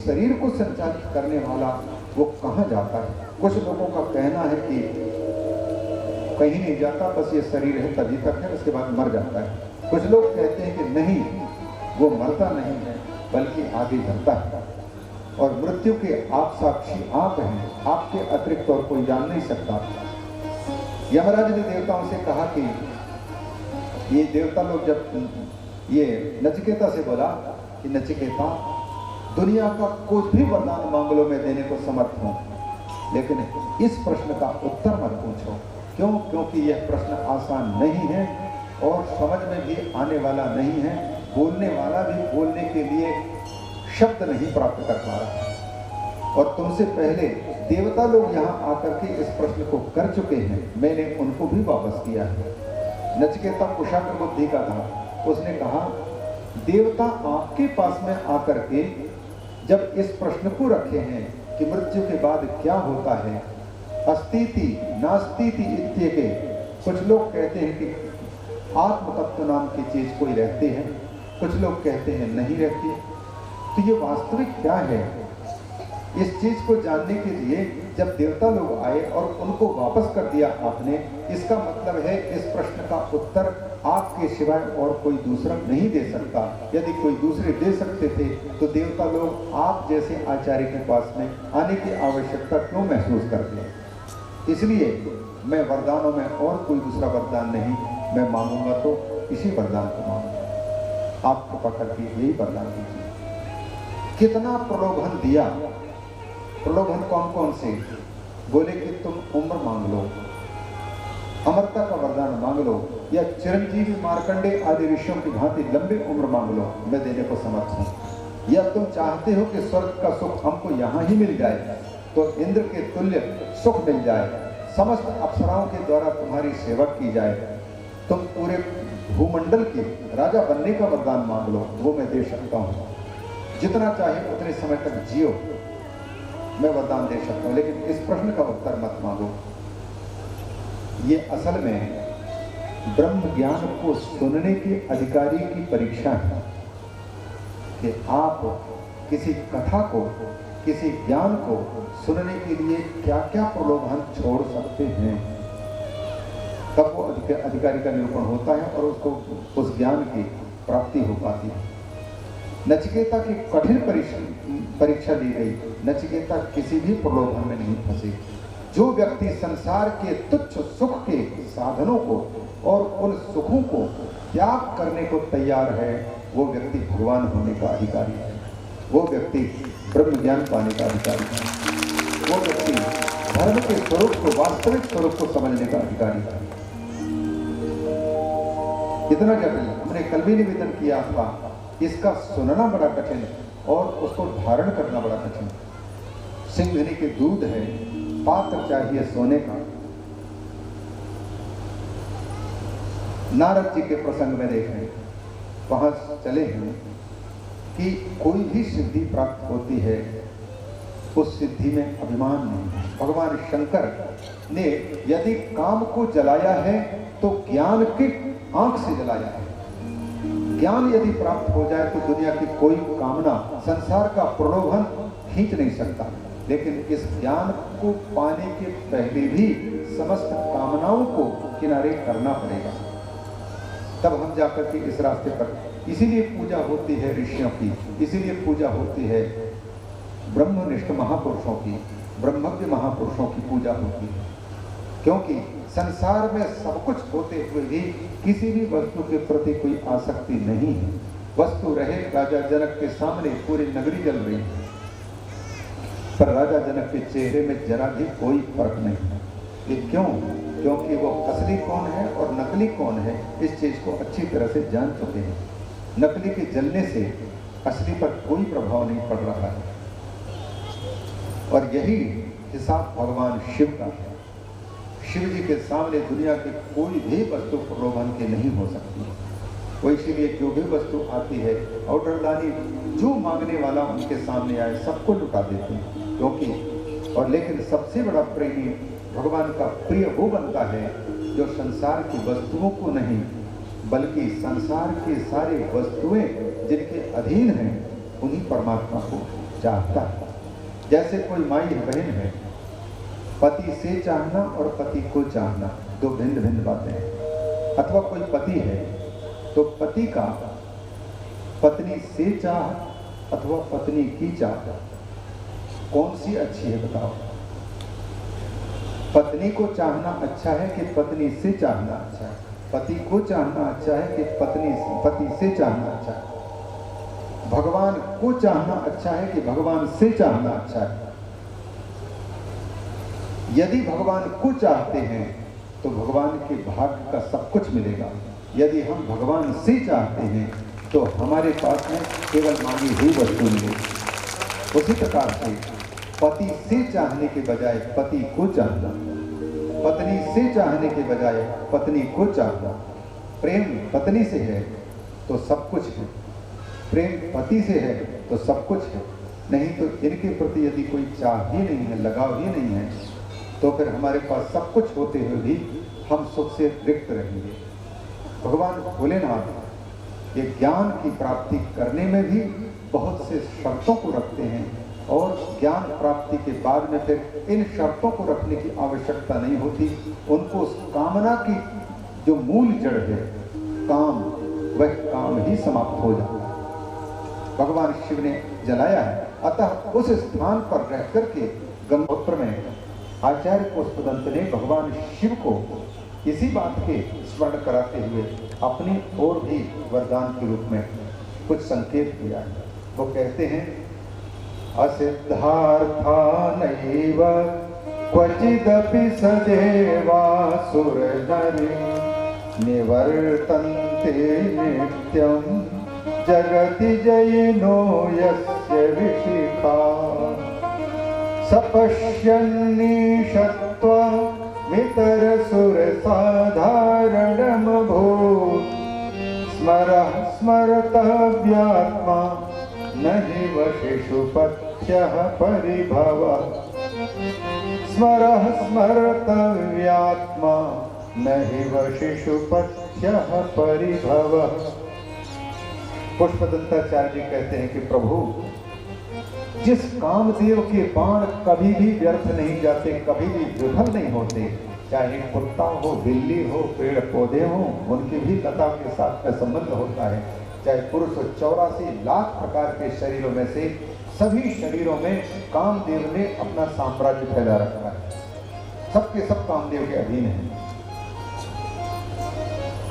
शरीर को संचालित करने वाला वो कहाँ जाता है? कुछ लोगों का कहना है कि कहीं नहीं जाता, बस ये शरीर है तभी तक है, उसके बाद मर जाता है। कुछ लोग कहते हैं कि नहीं, वो मरता नहीं है बल्कि आगे बढ़ता है और मृत्यु के आप साक्षी आप हैं, आपके अतिरिक्त और कोई जान नहीं सकता। यमराज ने देवताओं से कहा कि ये देवता लोग जब ये नचिकेता से बोला कि नचिकेता, दुनिया का कुछ भी वरदान मांग लो, मैं देने को समर्थ हूं, लेकिन इस प्रश्न का उत्तर मत पूछो। क्यों? क्योंकि यह प्रश्न आसान नहीं है और समझ में भी आने वाला नहीं है। बोलने वाला भी बोलने के लिए शब्द नहीं प्राप्त कर पा रहा। और तुमसे पहले देवता लोग यहाँ आकर के इस प्रश्न को कर चुके हैं, मैंने उनको भी वापस किया है। नचिकेता कुशाग्र बुद्धि का था, उसने कहा देवता आपके पास में आकर के जब इस प्रश्न को रखे हैं कि मृत्यु के बाद क्या होता है, अस्तिति नास्तिति इत्येके, कुछ लोग कहते हैं कि आत्म तत्व नाम की चीज कोई रहती है, कुछ लोग कहते हैं नहीं रहती। तो ये वास्तविक क्या है, इस चीज को जानने के लिए जब देवता लोग आए और उनको वापस कर दिया आपने, इसका मतलब है इस प्रश्न का उत्तर आपके सिवाय और कोई दूसरा नहीं दे सकता। यदि कोई दूसरे दे सकते थे तो देवता लोग आप जैसे आचार्य के पास में आने की आवश्यकता क्यों महसूस करते हैं। इसलिए मैं वरदानों में और कोई दूसरा वरदान नहीं, मैं मांगूंगा तो इसी वरदान को मांगूंगा। आप कृपा करके यही वरदान दीजिए। कितना प्रलोभन दिया, प्रलोभन कौन कौन से? बोले कि तुम उम्र मांग लो, अमरता का वरदान मांग लो, या चिरंजीवी मार्कंडे आदि ऋषियों की भांति लंबे उम्र मांग लो, मैं देने को समर्थ हूं। या तुम चाहते हो कि स्वर्ग का सुख हमको यहां ही मिल जाए, तो इंद्र के तुल्य सुख मिल जाए, समस्त अप्सराओं के द्वारा तुम्हारी सेवा की जाए, तुम पूरे भूमंडल के राजा बनने का वरदान मांग लो, वो मैं दे सकता हूं। जितना चाहे उतने समय तक जियो, मैं वरदान दे सकता हूं, लेकिन इस प्रश्न का उत्तर मत मांगो। ये असल में ब्रह्म ज्ञान को सुनने के अधिकारी की परीक्षा है कि आप किसी कथा को, किसी ज्ञान को सुनने के लिए क्या क्या प्रलोभन छोड़ सकते हैं, तब वो अधिकारी का निरूपण होता है और उसको उस ज्ञान की प्राप्ति हो पाती है। नचिकेता की कठिन परीक्षा ली गई, नचिकेता किसी भी प्रलोभन में नहीं फंसे। जो व्यक्ति संसार के तुच्छ सुख के साधनों को और उन सुखों को त्याग करने को तैयार है, वो व्यक्ति भगवान होने का अधिकारी है, वो व्यक्ति ब्रह्म ज्ञान पाने का अधिकारी है, वो व्यक्ति धर्म के स्वरूप को, वास्तविक स्वरूप को समझने का अधिकारी है। इतना जटिल हमने कल भी निवेदन किया था, इसका सुनना बड़ा कठिन और उसको धारण करना बड़ा कठिन। सिंघनी के दूध है, पात्र चाहिए सोने का। नारद जी के प्रसंग में देखें, वहां चले हैं कि कोई भी सिद्धि प्राप्त होती है, उस सिद्धि में अभिमान नहीं। भगवान शंकर ने यदि काम को जलाया है तो ज्ञान की आंख से जलाया है। ज्ञान यदि प्राप्त हो जाए तो दुनिया की कोई कामना, संसार का प्रलोभन खींच नहीं सकता। लेकिन इस ज्ञान को पाने के पहले भी समस्त कामनाओं को किनारे करना पड़ेगा, तब हम जाकर के इस रास्ते पर। इसीलिए पूजा होती है ऋषियों की, इसीलिए पूजा होती है ब्रह्मनिष्ठ महापुरुषों की, ब्रह्मज्ञ महापुरुषों की पूजा होती है। क्योंकि संसार में सब कुछ होते हुए भी किसी भी वस्तु के प्रति कोई आसक्ति नहीं है। वस्तु रहे, राजा जनक के सामने पूरी नगरी जल रही है, पर राजा जनक के चेहरे में जरा भी कोई फर्क नहीं है। ये क्यों? क्योंकि वो असली कौन है और नकली कौन है, इस चीज को अच्छी तरह से जान चुके हैं। नकली के जलने से असली पर कोई प्रभाव नहीं पड़ रहा है। और यही हिसाब भगवान शिव का है। शिव जी के सामने दुनिया की कोई भी वस्तु प्रलोभन की नहीं हो सकती। वो इसीलिए जो भी वस्तु आती है, ऑर्डर दानी जो मांगने वाला उनके सामने आए सबको लुटा देते हैं। क्योंकि और लेकिन सबसे बड़ा प्रेमी भगवान का प्रिय वो बनता है जो संसार की वस्तुओं को नहीं, बल्कि संसार की सारी वस्तुएं जिनके अधीन हैं उन्हीं परमात्मा को चाहता है। जैसे कोई माई बहन है, पति से चाहना और पति को चाहना दो भिन्न भिन्न बातें हैं। अथवा कोई पति है तो पति का पत्नी से चाह अथवा पत्नी की चाह कौन सी अच्छी है बताओ? पत्नी को चाहना अच्छा है कि पत्नी से चाहना अच्छा है? पति को चाहना अच्छा है कि पति से चाहना अच्छा है? भगवान को चाहना अच्छा है कि भगवान से चाहना अच्छा है? यदि भगवान को चाहते हैं तो भगवान के भाग्य का सब कुछ मिलेगा। यदि हम भगवान से चाहते हैं तो हमारे पास में केवल मांगी हुई वस्तु मिलेगी। उसी प्रकार से पति से चाहने के बजाय पति को चाहना, पत्नी से चाहने के बजाय पत्नी को चाहना। प्रेम पत्नी से है तो सब कुछ है, प्रेम पति से है तो सब कुछ है। नहीं तो इनके प्रति यदि कोई चाह ही नहीं है, लगाव ही नहीं है, तो फिर हमारे पास सब कुछ होते हुए भी हम सुख से रिक्त रहेंगे। भगवान भोलेनाथ ये ज्ञान की प्राप्ति करने में भी बहुत से शर्तों को रखते हैं और ज्ञान प्राप्ति के बाद में फिर इन शर्तों को रखने की आवश्यकता नहीं होती। उनको उस कामना की जो मूल जड़ है काम, वह काम ही समाप्त हो जाता है। भगवान शिव ने जलाया है, अतः उस स्थान पर रह करके गंगोत्र में आचार्य पुष्पदंत ने भगवान शिव को इसी बात के स्मरण कराते हुए अपनी ओर भी वरदान के रूप में कुछ संकेत दिया है। वो कहते हैं असिद्धार्था नैव क्वचिदपि सदेवासुर नरि निवर्तन्ते नित्यं जगति जयिनो यस्य विशिखा सपश्यन्निषत्वमितरसुरसाधारणमभूत् स्मरः स्मरतव्यात्मा न हि वशिषुपथ्यः परिभवः स्मरः स्मरतव्यात्मा न हि वशिषुपथ्यः परिभवः। पुष्पदंताचार्य जी कहते हैं कि प्रभु, जिस कामदेव के बाण कभी भी व्यर्थ नहीं जाते, कभी भी विफल नहीं होते, चाहे कुत्ता हो, बिल्ली हो, पेड़ पौधे हो, उनके भी लता के साथ में संबंध होता है। चाहे पुरुष 84 लाख प्रकार के शरीरों में से सभी शरीरों में कामदेव ने अपना साम्राज्य फैला रखा है। सबके सब कामदेव के अधीन हैं।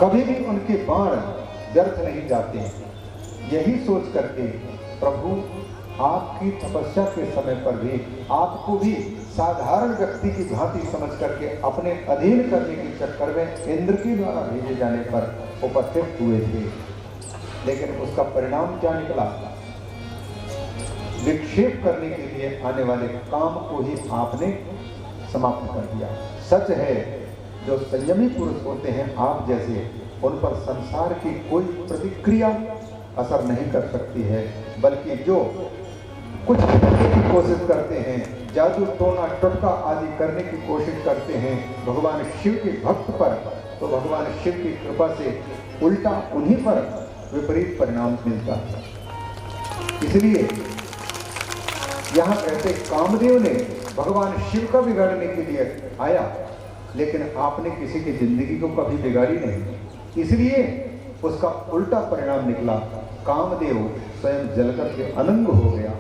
कभी भी उनके बाण व्यर्थ नहीं जाते। यही सोच करके प्रभु आपकी तपस्या के समय पर भी आपको भी साधारण व्यक्ति की भांति समझ करके अपने अधीन करने के चक्कर में इंद्र के द्वारा भेजे जाने पर उपस्थित हुए थे। लेकिन उसका परिणाम क्या निकला? विक्षेप करने के लिए आने वाले काम को ही आपने समाप्त कर दिया। सच है, जो संयमी पुरुष होते हैं आप जैसे, उन पर संसार की कोई प्रतिक्रिया असर नहीं कर सकती है, बल्कि जो कुछ करने की कोशिश करते हैं, जादू टोना टोटका आदि करने की कोशिश करते हैं भगवान शिव के भक्त पर, तो भगवान शिव की कृपा से उल्टा उन्हीं पर विपरीत परिणाम मिलता है। इसलिए यहाँ कहते कामदेव ने भगवान शिव का बिगाड़ने के लिए आया, लेकिन आपने किसी की जिंदगी को कभी बिगाड़ी नहीं, इसलिए उसका उल्टा परिणाम निकला। कामदेव स्वयं जलकर के अनंग हो गया।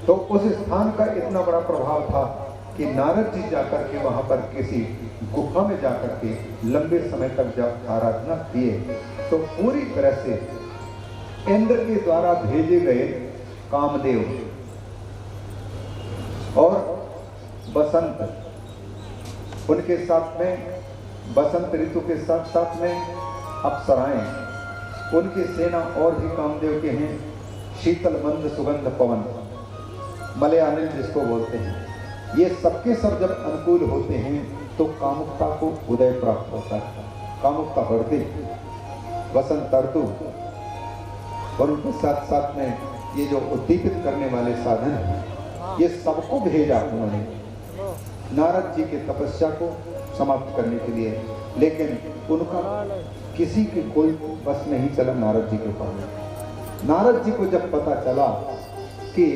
तो उस स्थान का इतना बड़ा प्रभाव था कि नारद जी जाकर के वहां पर किसी गुफा में जाकर के लंबे समय तक जब आराधना किए तो पूरी तरह से इंद्र के द्वारा भेजे गए कामदेव और बसंत, उनके साथ में बसंत ऋतु के साथ साथ में अप्सराएं, उनकी सेना और भी कामदेव के हैं। शीतल मंद सुगंध पवन, मलयानिल जिसको बोलते हैं, ये सबके सब जब अनुकूल होते हैं तो कामुकता को उदय प्राप्त होता है, कामुकता बढ़ती। वसंत ऋतु और उनके साथ साथ में ये जो उद्दीपित करने वाले साधन हैं, ये सबको भेजा उन्होंने नारद जी की तपस्या को समाप्त करने के लिए। लेकिन उनका किसी के कोई बस नहीं चला नारद जी के ऊपर। नारद जी को जब पता चला कि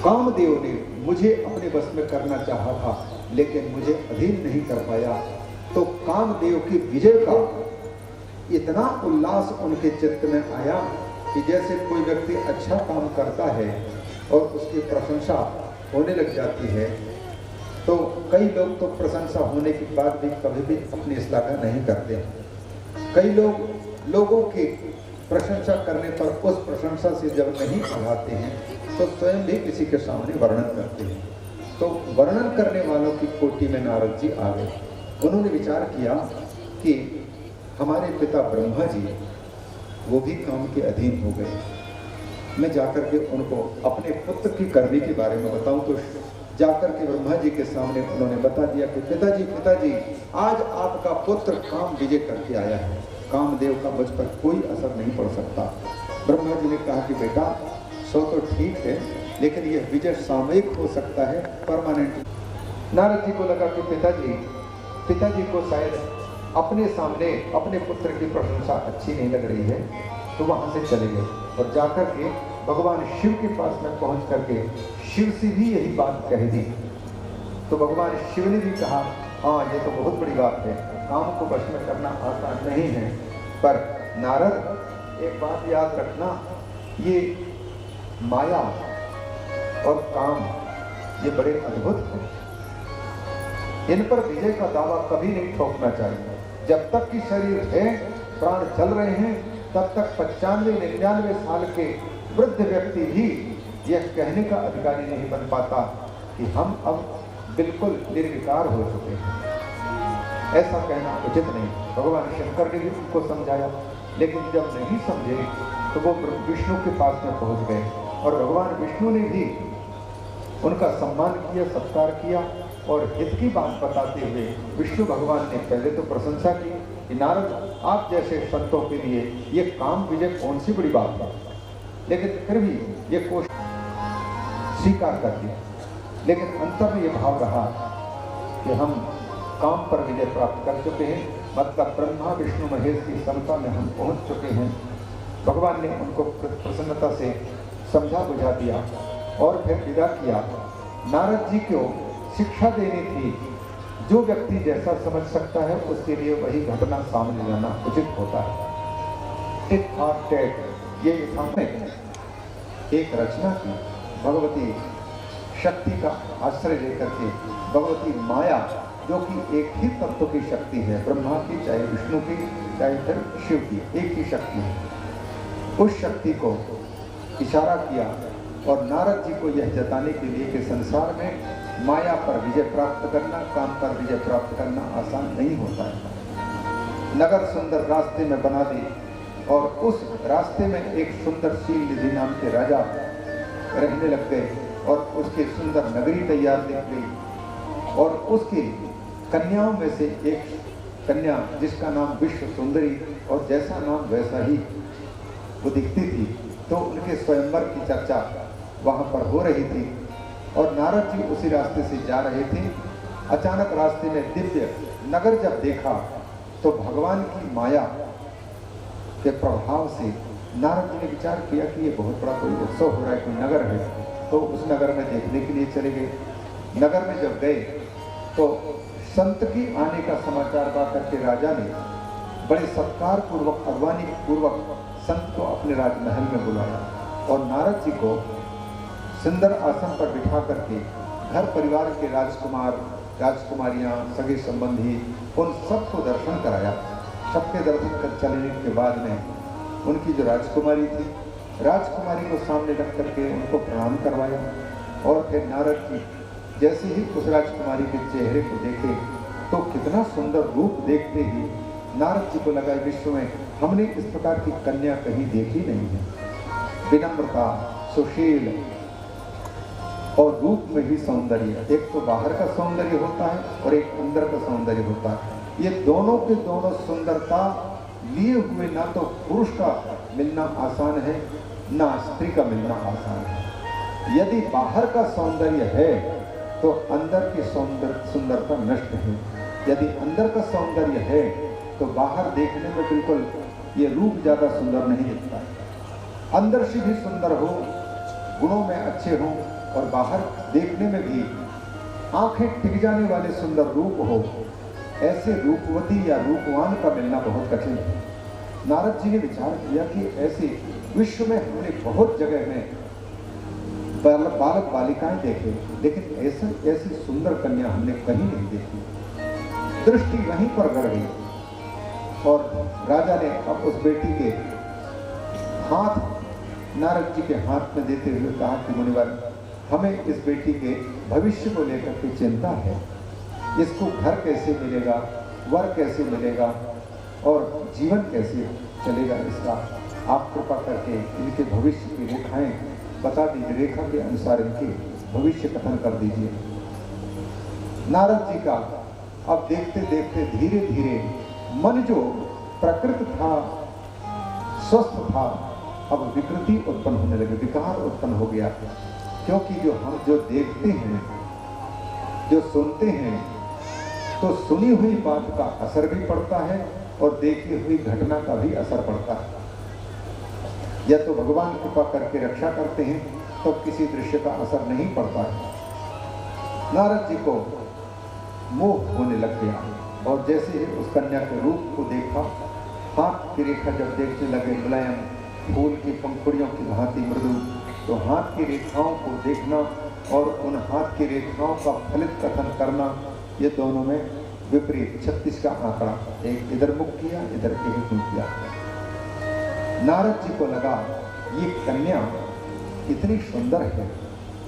कामदेव ने मुझे अपने बस में करना चाहा था, लेकिन मुझे अधीन नहीं कर पाया। तो कामदेव की विजय का इतना उल्लास उनके चित्त में आया कि जैसे कोई व्यक्ति अच्छा काम करता है और उसकी प्रशंसा होने लग जाती है, तो कई लोग तो प्रशंसा होने के बाद भी कभी भी अपनी श्लाघा नहीं करते। कई लोगों की प्रशंसा करने पर उस प्रशंसा से जब नहीं बढ़ाते हैं तो स्वयं भी किसी के सामने वर्णन करते हैं। तो वर्णन करने वालों की कोटि में नारद जी आ गए। उन्होंने विचार किया कि हमारे पिता ब्रह्मा जी वो भी काम के अधीन हो गए, मैं जाकर के उनको अपने पुत्र की करनी के बारे में बताऊं। तो जाकर के ब्रह्मा जी के सामने उन्होंने बता दिया कि पिताजी आज आपका पुत्र काम विजय करके आया है, कामदेव का मुझ पर कोई असर नहीं पड़ सकता। ब्रह्मा जी ने कहा कि बेटा सो तो ठीक है, लेकिन यह विजय सामयिक हो सकता है, परमानेंट। नारद जी को लगा कि पिताजी को शायद अपने सामने अपने पुत्र की प्रशंसा अच्छी नहीं लग रही है, तो वहां से चले गए और जाकर के भगवान शिव के पास में पहुंच करके शिव से भी यही बात कह दी। तो भगवान शिव ने भी कहा, हाँ ये तो बहुत बड़ी बात है, काम को वश में करना आसान नहीं है, पर नारद एक बात याद रखना, ये माया और काम ये बड़े अद्भुत हैं, इन पर विजय का दावा कभी नहीं ठोकना चाहिए। जब तक कि शरीर है, प्राण चल रहे हैं, तब तक 95-99 साल के वृद्ध व्यक्ति भी यह कहने का अधिकारी नहीं बन पाता कि हम अब बिल्कुल निर्विकार हो चुके हैं। ऐसा कहना उचित नहीं। भगवान शंकर ने भी उनको समझाया, लेकिन जब नहीं समझे तो वो विष्णु के पास में पहुंच गए और भगवान विष्णु ने भी उनका सम्मान किया, सत्कार किया और हित की बात बताते हुए विष्णु भगवान ने पहले तो प्रशंसा की कि नारद आप जैसे संतों के लिए ये काम विजय कौन सी बड़ी बात है, लेकिन फिर भी ये कोशिश स्वीकार कर दिया। लेकिन अंतर में ये भाव रहा कि हम काम पर विजय प्राप्त कर चुके हैं, मतलब ब्रह्मा विष्णु महेश की समता में हम पहुंच चुके हैं। भगवान ने उनको प्रसन्नता से समझा बुझा दिया और फिर विदा किया। नारद जी को शिक्षा देनी थी, जो व्यक्ति जैसा समझ सकता है उसके लिए वही घटना सामने लाना उचित होता है। टिट फॉर टैट, ये सामने एक रचना की भगवती शक्ति का आश्रय लेकर के, भगवती माया जो कि एक ही तत्व की शक्ति है, ब्रह्मा की चाहे विष्णु की चाहे फिर शिव की, एक ही शक्ति है, उस शक्ति को इशारा किया और नारद जी को यह जताने के लिए कि संसार में माया पर विजय प्राप्त करना, काम पर विजय प्राप्त करना आसान नहीं होता है। नगर सुंदर रास्ते में बना दी और उस रास्ते में एक सुंदर शील निधि नाम के राजा रहने लग गए और उसकी सुंदर नगरी तैयार दिख गई और उसकी कन्याओं में से एक कन्या जिसका नाम विश्व सुंदरी और जैसा नाम वैसा ही वो दिखती थी, तो उनके स्वयंवर की चर्चा वहां पर हो रही थी और नारद जी उसी रास्ते से जा रहे थे। अचानक रास्ते में दिव्य नगर जब देखा तो भगवान की माया के प्रभाव से नारद जी ने विचार किया कि ये बहुत बड़ा कोई उत्सव हो रहा है, कोई नगर है, तो उस नगर में देखने के लिए चले गए। नगर में जब गए तो संत की आने का समाचार पाकर के राजा ने बड़े सत्कार पूर्वक, अगवानी पूर्वक संत को अपने राजमहल में बुलाया और नारद जी को सुंदर आसन पर बिठा करके घर परिवार के राजकुमार, राजकुमारियां, सगे संबंधी उन सबको दर्शन कराया। सबके दर्शन कर चलने के बाद में उनकी जो राजकुमारी थी, राजकुमारी को सामने रख करके उनको प्रणाम करवाया और फिर नारद जी जैसे ही उस राजकुमारी के चेहरे को देखे तो कितना सुंदर रूप देखते ही नारद जी को लगा विश्व में हमने इस प्रकार की कन्या कहीं देखी नहीं है। विनम्रता, सुशील और रूप में भी सौंदर्य, एक तो बाहर का सौंदर्य होता है और एक अंदर का सौंदर्य होता है। ये दोनों के दोनों सुंदरता लिए हुए ना तो पुरुष का मिलना आसान है ना स्त्री का मिलना आसान है। यदि बाहर का सौंदर्य है तो अंदर की सुंदरता नष्ट है, यदि अंदर का सौंदर्य है तो बाहर देखने में बिल्कुल ये रूप ज्यादा सुंदर नहीं दिखता है। अंदर से भी सुंदर हो, गुणों में अच्छे हों और बाहर देखने में भी आंखें टिक जाने वाले सुंदर रूप हो, ऐसे रूपवती या रूपवान का मिलना बहुत कठिन है। नारद जी ने विचार किया कि ऐसे विश्व में हमने बहुत जगह में बालक बालिकाएं देखे, लेकिन ऐसी सुंदर कन्या हमने कहीं नहीं देखी। दृष्टि वहीं पर गड़ गई और राजा ने अब उस बेटी के हाथ नारद जी के हाथ में देते हुए कहा कि मुनिवर, हमें इस बेटी के भविष्य को लेकर के चिंता है। इसको घर कैसे मिलेगा, वर कैसे मिलेगा और जीवन कैसे चलेगा इसका। आप कृपा करके इनके भविष्य की रेखाएं बता दीजिए, रेखा के अनुसार इनके भविष्य कथन कर दीजिए। नारद जी का अब देखते देखते धीरे धीरे मन जो प्रकृत था, स्वस्थ था, अब विकृति उत्पन्न होने लगी, विकार उत्पन्न हो गया। क्योंकि हम जो देखते हैं, जो सुनते हैं, तो सुनी हुई बात का असर भी पड़ता है और देखी हुई घटना का भी असर पड़ता है। या तो भगवान कृपा करके रक्षा करते हैं तो किसी दृश्य का असर नहीं पड़ता है। नारद जी को मोह होने लग गया और जैसे ही उस कन्या के रूप को देखा, हाथ की रेखा जब देखने लगे मुलायम, फूल की पंखुड़ियों की भांति मृदु, तो हाथ की रेखाओं को देखना और उन हाथ की रेखाओं का फलित कथन करना, ये दोनों में विपरीत 36 का आंकड़ा, एक इधर मुख किया, इधर एक मुख किया। नारद जी को लगा ये कन्या इतनी सुंदर है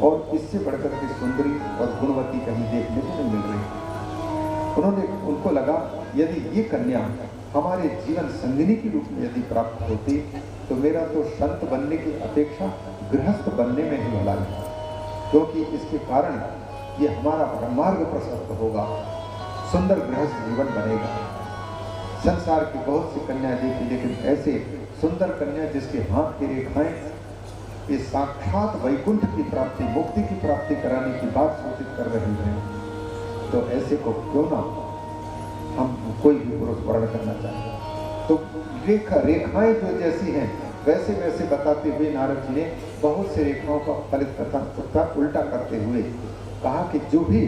और इससे बढ़कर के सुंदरी और गुणवती कहीं देखने को नहीं मिल रही। उनको लगा यदि ये कन्या हमारे जीवन संगिनी के रूप में यदि प्राप्त होती तो मेरा तो संत बनने की अपेक्षा गृहस्थ बनने में ही भला है, क्योंकि इसके कारण ये हमारा ब्रह्मार्ग प्रशस्त होगा, सुंदर गृहस्थ जीवन बनेगा। संसार की बहुत सी कन्या देखी, लेकिन ऐसे सुंदर कन्या जिसके हाथ की रेखाएं ये साक्षात वैकुंठ की प्राप्ति, मुक्ति की प्राप्ति कराने की बात सूचित कर रही है, तो ऐसे को क्यों ना हम कोई भी पुरुष वर्ण करना चाहे। तो रेखाएं जो जैसी हैं वैसे वैसे बताते हुए नारद जी ने बहुत से रेखाओं का फलित कथन उल्टा करते हुए कहा कि जो भी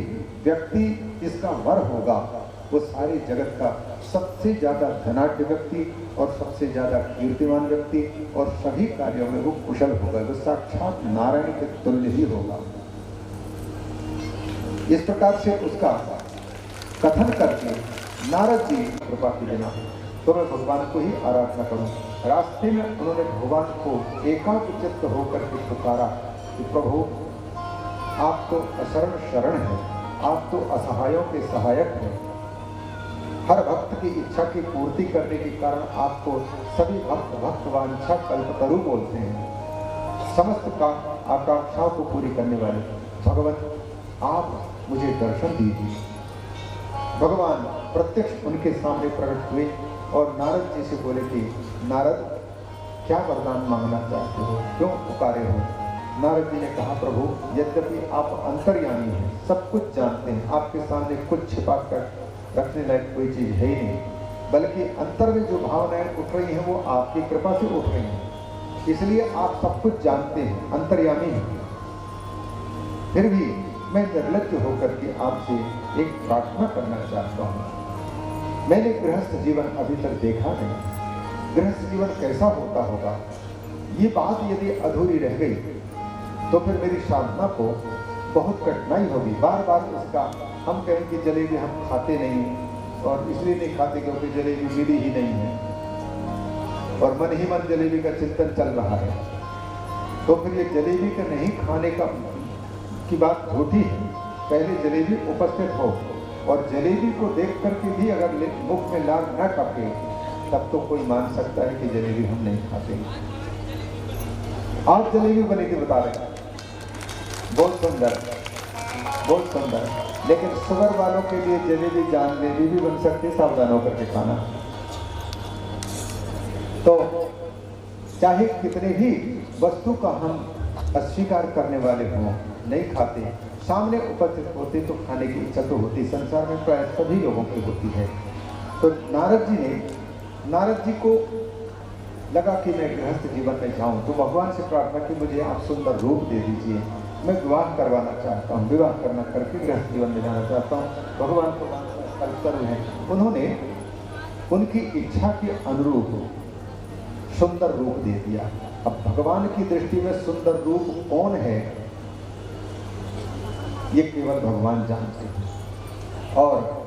व्यक्ति इसका वर होगा वो सारे जगत का सबसे ज्यादा धनाढ्य व्यक्ति और सबसे ज्यादा कीर्तिमान व्यक्ति और सभी कार्यों में वो कुशल होगा, वो साक्षात नारायण के तुल्य ही होगा। इस प्रकार से उसका कथन करके नारद जी कृपा की बिना तो मैं भगवान को ही आराधना करूं। रास्ते में उन्होंने भगवान को एकाग्रचित्त होकर के पुकारा कि प्रभु आप तो अशरण शरण हैं, आप तो असहायों के सहायक हैं। हर भक्त की इच्छा की पूर्ति करने के कारण आपको सभी भक्त वांछा कल्पतरु बोलते हैं। समस्त का आकांक्षाओं को पूरी करने वाले भगवत आप मुझे दर्शन दीजिए। भगवान प्रत्यक्ष उनके सामने प्रकट हुए और नारद जी से बोले कि नारद क्या वरदान मांगना चाहते हो, क्यों पुकारे हो। नारद जी ने कहा प्रभु यद्यपि आप अंतर्यामी हैं, सब कुछ जानते हैं, आपके सामने कुछ छिपा कर रखने लायक कोई चीज है ही नहीं, बल्कि अंतर में जो भावनाएं उठ रही हैं वो आपकी कृपा से उठ रही हैं, इसलिए आप सब कुछ जानते हैं, अंतर्यामी हैं। फिर भी मैं निर्लज्ज होकर के आपसे एक प्रार्थना करना चाहता हूँ। मैंने गृहस्थ जीवन अभी तक देखा नहीं, गृहस्थ जीवन कैसा होता होगा, ये बात यदि अधूरी रह गई तो फिर मेरी साधना को बहुत कठिनाई होगी। बार बार इसका हम कहें कि जलेबी हम खाते नहीं और इसलिए नहीं खाते क्योंकि जलेबी मिली ही नहीं है और मन ही मन जलेबी का चिंतन चल रहा है, तो फिर ये जलेबी के नहीं खाने की बात झूठी है। पहले जलेबी उपस्थित हो और जलेबी को देख करके भी अगर मुख में लाल न टपके तब तो कोई मान सकता है कि जलेबी हम नहीं खाते। आज जलेबी बनी थी बता रहे हैं, बहुत सुंदर, बहुत सुंदर, लेकिन शुगर वालों के लिए जलेबी जानलेबी भी बन सकती है, सावधान होकर के खाना। तो चाहे कितने भी वस्तु का हम अस्वीकार करने वाले हों, नहीं खाते, सामने उपस्थित होते तो खाने की इच्छा तो होती, संसार में प्राय सभी लोगों की होती है। तो नारद जी को लगा कि मैं गृहस्थ जीवन में जाऊं, तो भगवान से प्रार्थना की मुझे आप सुंदर रूप दे दीजिए, मैं विवाह करवाना चाहता हूँ, विवाह करना करके गृहस्थ जीवन में जाना चाहता हूँ। भगवान तो कल्पतरु हैं, उन्होंने उनकी इच्छा के अनुरूप सुंदर रूप दे दिया। अब भगवान की दृष्टि में सुंदर रूप कौन है, ये केवल भगवान जानते हैं। और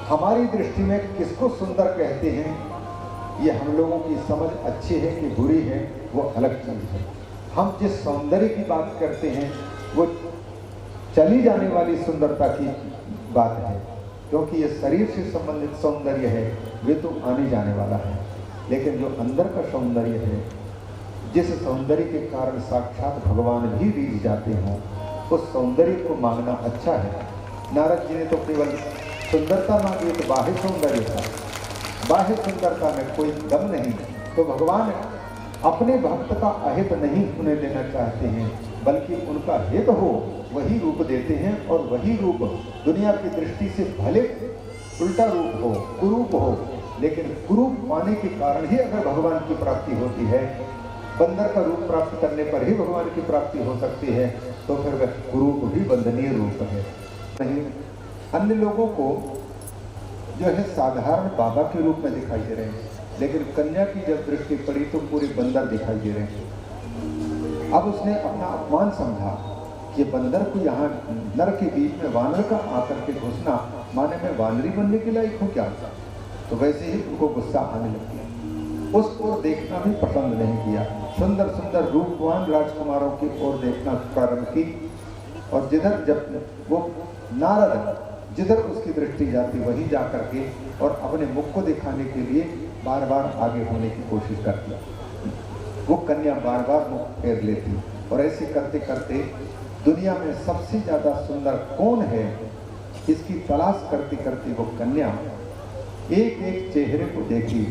हमारी दृष्टि में किसको सुंदर कहते हैं, ये हम लोगों की समझ अच्छी है कि बुरी है, वो अलग चीज है। हम जिस सौंदर्य की बात करते हैं वो चली जाने वाली सुंदरता की बात है, क्योंकि ये शरीर से संबंधित सौंदर्य है, वे तो आने जाने वाला है। लेकिन जो अंदर का सौंदर्य है, जिस सौंदर्य के कारण साक्षात भगवान भी रीझ जाते हों, उस सौंदर्य को मांगना अच्छा है। नारद जी ने तो केवल सुंदरता मांगी, तो बाह्य सौंदर्य था, बाह्य सुंदरता में कोई दम नहीं। तो भगवान अपने भक्त का अहित नहीं होने देना चाहते हैं, बल्कि उनका हित हो वही रूप देते हैं। और वही रूप दुनिया की दृष्टि से भले उल्टा रूप हो, कुरूप हो, लेकिन कुरूप पाने के कारण ही अगर भगवान की प्राप्ति होती है, बंदर का रूप प्राप्त करने पर ही भगवान की प्राप्ति हो सकती है, तो फिर वह कुरूप भी वंदनीय रूप है। नहीं, अन्य लोगों को जो है साधारण बाबा के रूप में दिखाई दे रहे हैं, लेकिन कन्या की जब दृष्टि पड़ी तो पूरे बंदर दिखाई दे रहे हैं। अब उसने अपना अपमान समझा कि बंदर को यहाँ नर के बीच में वानर का आकर के घुसना माने मैं वानरी बनने के लायक हूँ क्या? तो वैसे ही उनको गुस्सा आने लग गया, उसको देखना भी पसंद नहीं किया। सुंदर सुंदर रूपवान राजकुमारों की ओर देखना प्रारंभ की, और जिधर जब वो नारद जिधर उसकी दृष्टि जाती वहीं जा करके और अपने मुख को दिखाने के लिए बार बार आगे होने की कोशिश करती। वो कन्या बार बार मुख फेर लेती, और ऐसे करते करते दुनिया में सबसे ज्यादा सुंदर कौन है, इसकी तलाश करते करते वो कन्या एक एक चेहरे को देखी,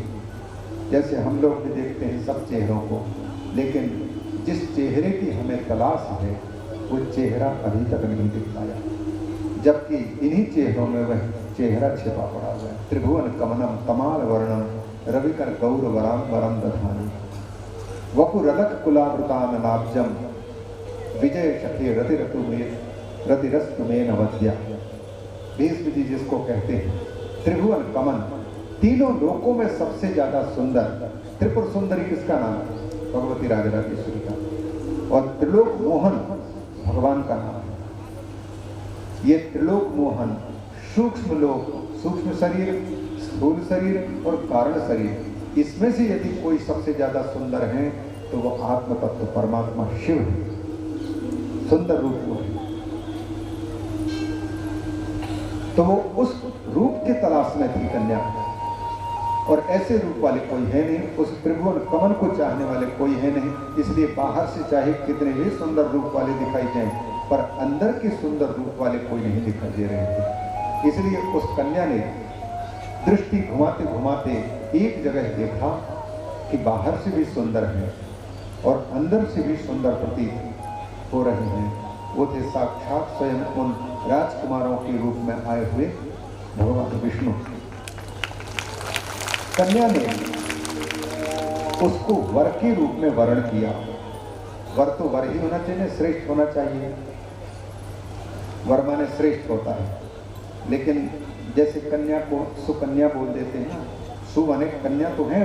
जैसे हम लोग भी देखते हैं सब चेहरों को, लेकिन जिस चेहरे की हमें तलाश है वो चेहरा अभी तक नहीं दिख पाया, जबकि इन्हीं चेहरों में वह चेहरा छिपा पड़ा हुआ है। त्रिभुवन कमनम कमाल वर्णम रविकर गौर वराम वरम दधानी वपुरलक कुलावृतान लाब्जम विजय शक्ति रतिरस्तु में नवद्या। भीष्म जी जिसको कहते हैं त्रिभुवन कमन, तीनों लोकों में सबसे ज्यादा सुंदर, त्रिपुर सुंदरी किसका नाम है? भगवती राजराजेश्वरी का। और त्रिलोक मोहन भगवान का नाम है। ये त्रिलोक मोहन सूक्ष्म लोक, सूक्ष्म शरीर, स्थूल शरीर और कारण शरीर, इसमें से यदि कोई सबसे ज्यादा सुंदर है तो वो आत्म तत्व परमात्मा शिव है, सुंदर रूप वो है। तो वो उस रूप की तलाश में थी कन्या, और ऐसे रूप वाले कोई है नहीं, उस त्रिभुवन कमन को चाहने वाले कोई है नहीं। इसलिए बाहर से चाहे कितने भी सुंदर रूप वाले दिखाई जाएं, पर अंदर के सुंदर रूप वाले कोई नहीं दिखाई दे रहे थे। इसलिए उस कन्या ने दृष्टि घुमाते घुमाते एक जगह देखा कि बाहर से भी सुंदर है और अंदर से भी सुंदर प्रतीत हो रहे हैं। वो थे साक्षात स्वयं उन राजकुमारों के रूप में आए हुए भगवान विष्णु। कन्या ने उसको वर के रूप में वर्ण किया। वर तो वर ही होना चाहिए, श्रेष्ठ होना चाहिए, वर माने श्रेष्ठ होता है। लेकिन जैसे कन्या को सुकन्या बोल देते हैं, सु माने कन्या तो है,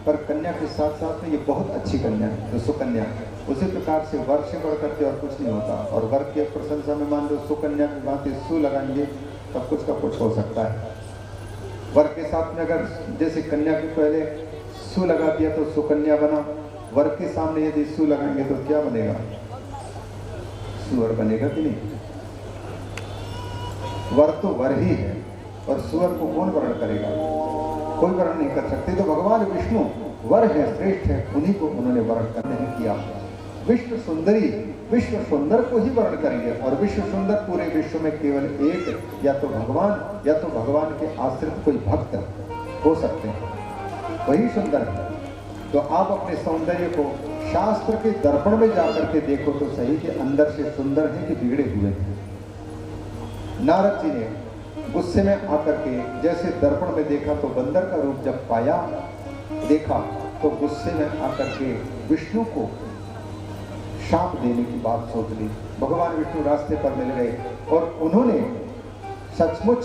पर कन्या के साथ साथ में ये बहुत अच्छी कन्या है तो सुकन्या। उसी प्रकार से वर से बढ़ करके और कुछ नहीं होता। और वर के प्रशंसा में मान लो सुकन्या की बात सु लगाएंगे तब कुछ का कुछ हो सकता है। वर के साथ में अगर जैसे कन्या के पहले सु लगा दिया तो सुकन्या बना, वर के सामने यदि सु लगाएंगे तो क्या बनेगा? सुअर बनेगा कि नहीं? वर तो वर ही है, और सुअर को कौन वर्ण करेगा? कोई वर्ण नहीं कर सकते। तो भगवान विष्णु वर है, श्रेष्ठ है, उन्हीं को उन्होंने वर्ण कर नहीं किया। विश्व सुंदरी, विश्व सुंदर को ही वर्ण करेंगे, और विश्व सुंदर पूरे विश्व में केवल एक, या तो भगवान के आश्रित कोई भक्त हो सकते हैं, वही सुंदर है। तो आप अपने सौंदर्य को शास्त्र के दर्पण में जाकर के देखो तो सही कि अंदर से सुंदर है कि बिगड़े हुए हैं। नारद जी ने गुस्से में आकर के जैसे दर्पण में देखा तो बंदर का रूप जब पाया, देखा तो गुस्से में आकर के विष्णु को शाप देने की बात सोच ली। भगवान विष्णु रास्ते पर मिल गए और उन्होंने सचमुच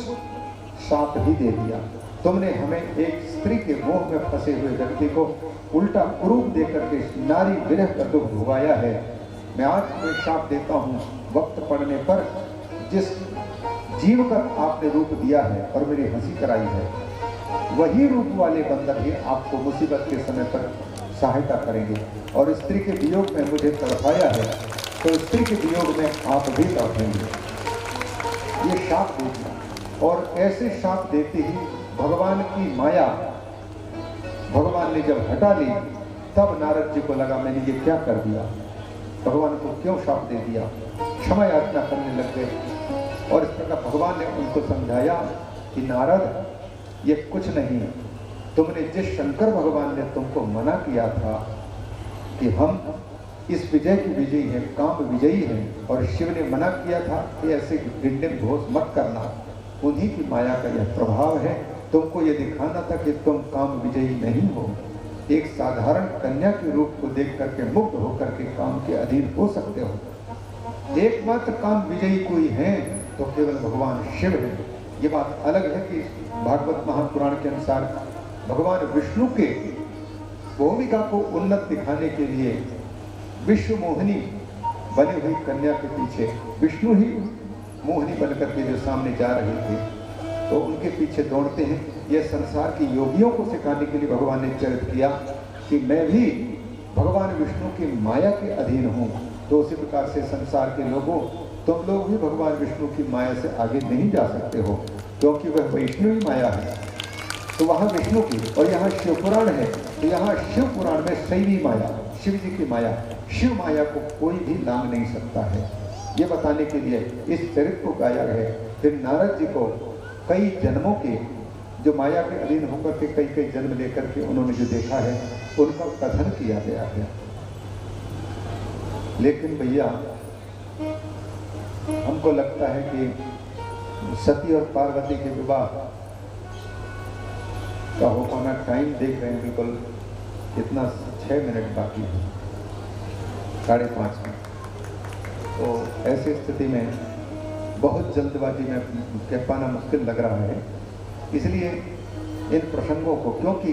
शाप ही दे दिया। तुमने हमें एक स्त्री के मोह में फंसे हुए व्यक्ति को उल्टा रूप देकर के नारी विरह का दुख भुगाया है। मैं आज तुम्हें शाप देता हूँ, वक्त पड़ने पर जिस जीव का आपने रूप दिया है और मेरी हंसी कराई है, वही रूप वाले बंदर ही आपको मुसीबत के समय पर सहायता करेंगे। और स्त्री के वियोग में मुझे तड़पाया है, तो स्त्री के वियोग में आप भी तड़पेंगे। ये शाप दे दिया। और ऐसे शाप देते ही भगवान की माया भगवान ने जब हटा ली, तब नारद जी को लगा मैंने ये क्या कर दिया, भगवान को क्यों शाप दे दिया। क्षमा याचना करने लग गए और इस प्रकार भगवान ने उनको समझाया कि नारद, ये कुछ नहीं, तुमने जिस शंकर भगवान ने तुमको मना किया था कि हम इस विजय की विजयी हैं, काम विजयी हैं, और शिव ने मना किया था कि ऐसे डिंडिम घोष मत करना, उन्हीं की माया का यह प्रभाव है। तुमको ये दिखाना था कि तुम काम विजयी नहीं हो, एक साधारण कन्या के रूप को देख करके मुक्त होकर के काम के अधीन हो सकते हो। एकमात्र काम विजयी कोई है तो केवल भगवान शिव है। ये बात अलग है कि भागवत महापुराण के अनुसार भगवान विष्णु के भूमिका को उन्नत दिखाने के लिए विश्व मोहिनी बनी हुई कन्या के पीछे विष्णु ही मोहिनी बनकर के जो सामने जा रहे थे, तो उनके पीछे दौड़ते हैं। यह संसार की योगियों को सिखाने के लिए भगवान ने चरित किया कि मैं भी भगवान विष्णु की माया के अधीन हूँ। तो उसी प्रकार से संसार के लोगों, तुम लोग भी भगवान विष्णु की माया से आगे नहीं जा सकते हो, क्योंकि वह वैष्णवी माया है। तो वहाँ विष्णु की, और यहाँ शिव पुराण है, तो यहाँ शिव पुराण में शैवी माया, शिव जी की माया, शिव माया को कोई भी लांग नहीं सकता है। ये बताने के लिए इस चरित्र को गाया है। फिर नारद जी को कई जन्मों के जो माया के अधीन होकर के कई कई जन्म लेकर के उन्होंने जो देखा है, उनका कथन किया गया है। लेकिन भैया, हमको लगता है कि सती और पार्वती के विवाह का हो पाना, टाइम देख रहे हैं बिल्कुल इतना 6 मिनट बाकी है, 5:30 में। तो ऐसी स्थिति में बहुत जल्दबाजी में कह पाना मुश्किल लग रहा है। इसलिए इन प्रसंगों को, क्योंकि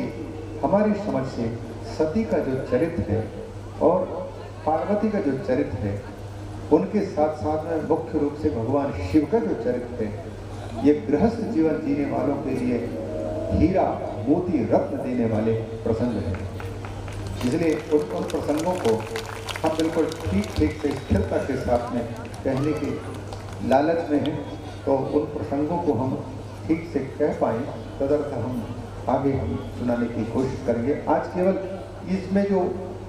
हमारी समझ से सती का जो चरित्र है और पार्वती का जो चरित्र है, उनके साथ साथ में मुख्य रूप से भगवान शिव का जो चरित्र है, ये गृहस्थ जीवन जीने वालों के लिए हीरा मोती रत्न देने वाले प्रसंग हैं। इसलिए उन प्रसंगों को हम बिल्कुल ठीक ठीक से स्थिरता के साथ में कहने के लालच में हैं, तो उन प्रसंगों को हम ठीक से कह पाएँ, तदर्थ हम आगे सुनाने की कोशिश करेंगे। आज केवल इसमें जो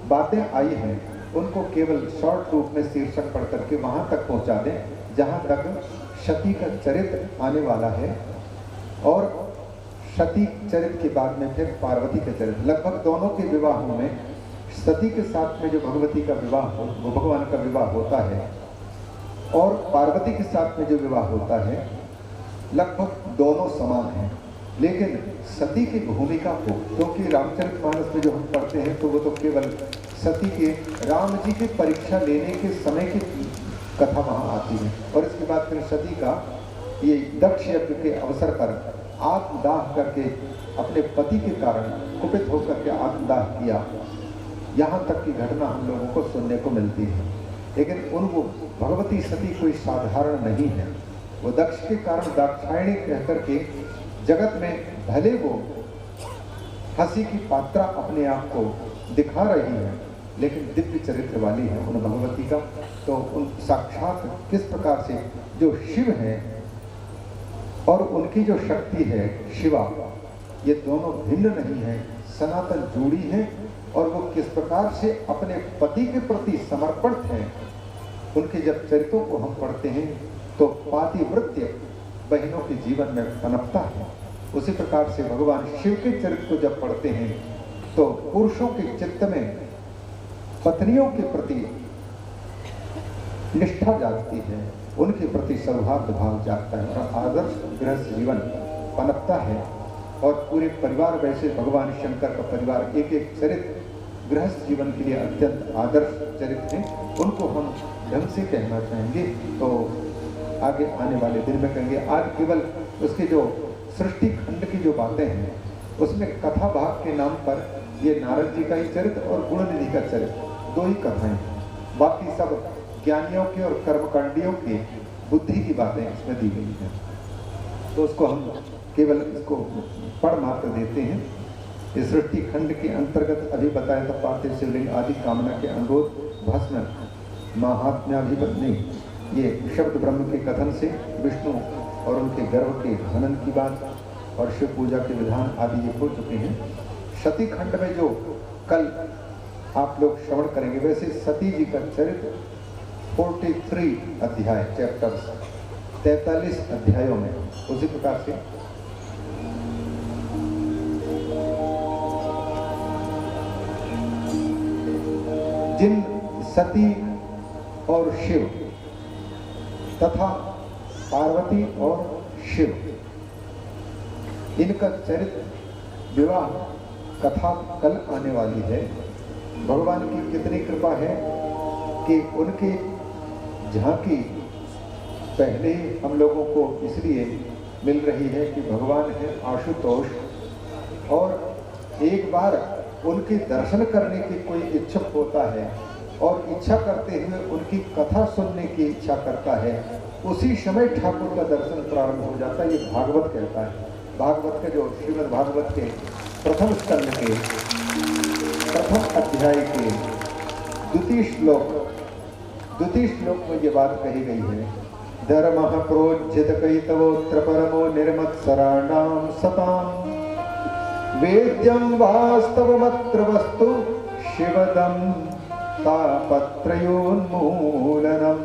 बातें आई हैं उनको केवल शॉर्ट रूप में शीर्षक पढ़ करके वहाँ तक पहुँचा दें जहाँ तक सती का चरित्र आने वाला है, और सती चरित्र के बाद में फिर पार्वती का चरित्र। लगभग दोनों के विवाहों में सती के साथ में जो भगवती का विवाह हो, वो भगवान का विवाह होता है, और पार्वती के साथ में जो विवाह होता है, लगभग दोनों समान हैं। लेकिन सती की भूमिका को, क्योंकि रामचरितमानस में जो हम पढ़ते हैं तो वो तो केवल सती के राम जी की परीक्षा लेने के समय की कथा वहाँ आती है, और इसके बाद फिर सती का ये दक्ष यज्ञ के अवसर पर आत्मदाह करके अपने पति के कारण कुपित होकर के आत्मदाह किया, यहाँ तक की घटना हम लोगों को सुनने को मिलती है। लेकिन उनको भगवती सती कोई साधारण नहीं है। वो दक्ष के कारण दाक्षायणी कह करके जगत में भले वो हंसी की पात्रा अपने आप को दिखा रही है, लेकिन दिव्य चरित्र वाली है उन भगवती का। तो उन साक्षात किस प्रकार से जो शिव हैं और उनकी जो शक्ति है शिवा, ये दोनों भिन्न नहीं है, सनातन जोड़ी है, और वो किस प्रकार से अपने पति के प्रति समर्पित हैं। उनके जब चरित्रों को हम पढ़ते हैं तो पातिव्रत्य बहनों के जीवन में पनपता है। उसी प्रकार से भगवान शिव के चरित्र को जब पढ़ते हैं तो पुरुषों के चित्त में पत्नियों के प्रति निष्ठा जागती है, उनके प्रति सौहार्द भाव जागता है, और आदर्श गृहस्थ जीवन पनपता है। और पूरे परिवार, वैसे भगवान शंकर का परिवार एक एक चरित्र गृहस्थ जीवन के लिए अत्यंत आदर्श चरित्र हैं, उनको हम ढंग से कहना चाहेंगे। तो आगे आने वाले दिन में कहेंगे। आज केवल उसके जो सृष्टि खंड की जो बातें हैं उसमें कथा भाग के नाम पर ये नारद जी का ही चरित्र और गुणनिधि का चरित्र, दो ही कथाएं, बाकी सब ज्ञानियों के और कर्मकांडियों की बुद्धि की बातें इसमें दी गई हैं। तो उसको हम केवल इसको पढ़ मात्र देते हैं। इस सृष्टि खंड के अंतर्गत अभी बताया था पार्थिव शिवलिंग आदि कामना के अनुरोध भस्म महात्म्याभिपत्नी, ये शब्द ब्रह्म के कथन से विष्णु और उनके गर्भ के हनन की बात और शिव पूजा के विधान आदि ये हो चुके हैं। सती खंड में जो कल आप लोग श्रवण करेंगे, वैसे सती जी का चरित्र 43 अध्याय चैप्टर्स 43 अध्यायों में उसी प्रकार से जिन सती और शिव तथा पार्वती और शिव, इनका चरित्र विवाह कथा कल आने वाली है। भगवान की कितनी कृपा है कि उनकी झांकी पहले ही हम लोगों को इसलिए मिल रही है कि भगवान है आशुतोष, और एक बार उनके दर्शन करने की कोई इच्छुक होता है और इच्छा करते हुए उनकी कथा सुनने की इच्छा करता है, उसी समय ठाकुर का दर्शन प्रारंभ हो जाता है। ये भागवत कहता है। भागवत के जो श्रीमद् भागवत के प्रथम स्कंद के प्रथम अध्याय के द्वितीय श्लोक में ये बात कही गई है। धर्मः प्रोज्झित कैतवोऽत्र परमो निर्मत्सराणां सताम् वेद्यं वास्तवमत्र वस्तु शिवदं तापत्रयोन्मूलनम्।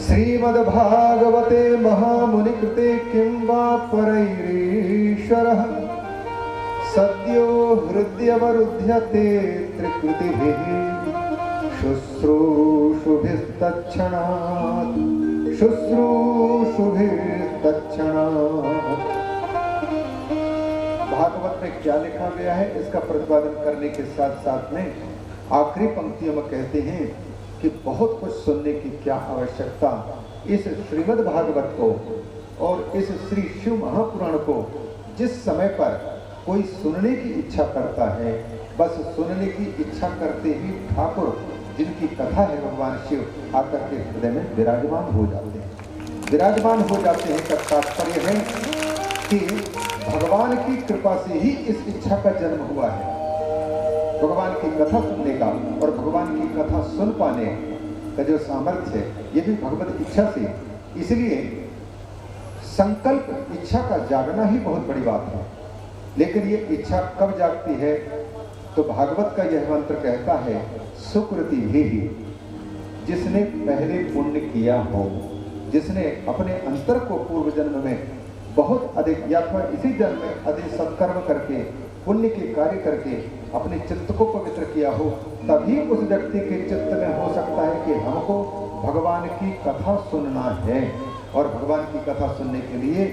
श्रीमद्भागवते महामुनिकृते किं वा परैरीश्वरः सद्यो हृद्यवरुध्यते त्रिकृतिभिः शुश्रूषुभिस्तत्क्षणात्। भागवत में क्या लिखा गया है इसका प्रतिपादन करने के साथ साथ में आखिरी पंक्तियों में कहते हैं कि बहुत कुछ सुनने की क्या आवश्यकता। इस श्रीमद् भागवत को और इस श्री शिव महापुराण को जिस समय पर कोई सुनने की इच्छा करता है, बस सुनने की इच्छा करते ही ठाकुर जिनकी कथा है भगवान शिव आकर के हृदय में विराजमान हो जाते हैं। विराजमान हो जाते हैं का तात्पर्य है कि भगवान की कृपा से ही इस इच्छा का जन्म हुआ है। भगवान की कथा सुनने का और भगवान की कथा सुन पाने का जो सामर्थ्य है, ये भी भगवत इच्छा से। इसलिए संकल्प इच्छा का जागना ही बहुत बड़ी बात है। लेकिन ये इच्छा कब जागती है? तो भागवत का यह मंत्र कहता है सुकृति भी, जिसने पहले पुण्य किया हो, जिसने अपने अंतर को पूर्व जन्म में बहुत अधिक या फिर इसी जन्म में अधिक सत्कर्म करके पुण्य के कार्य करके अपने चित्त को पवित्र किया हो, तभी उस व्यक्ति के चित्त में हो सकता है कि हमको भगवान की कथा सुनना है और भगवान की कथा सुनने के लिए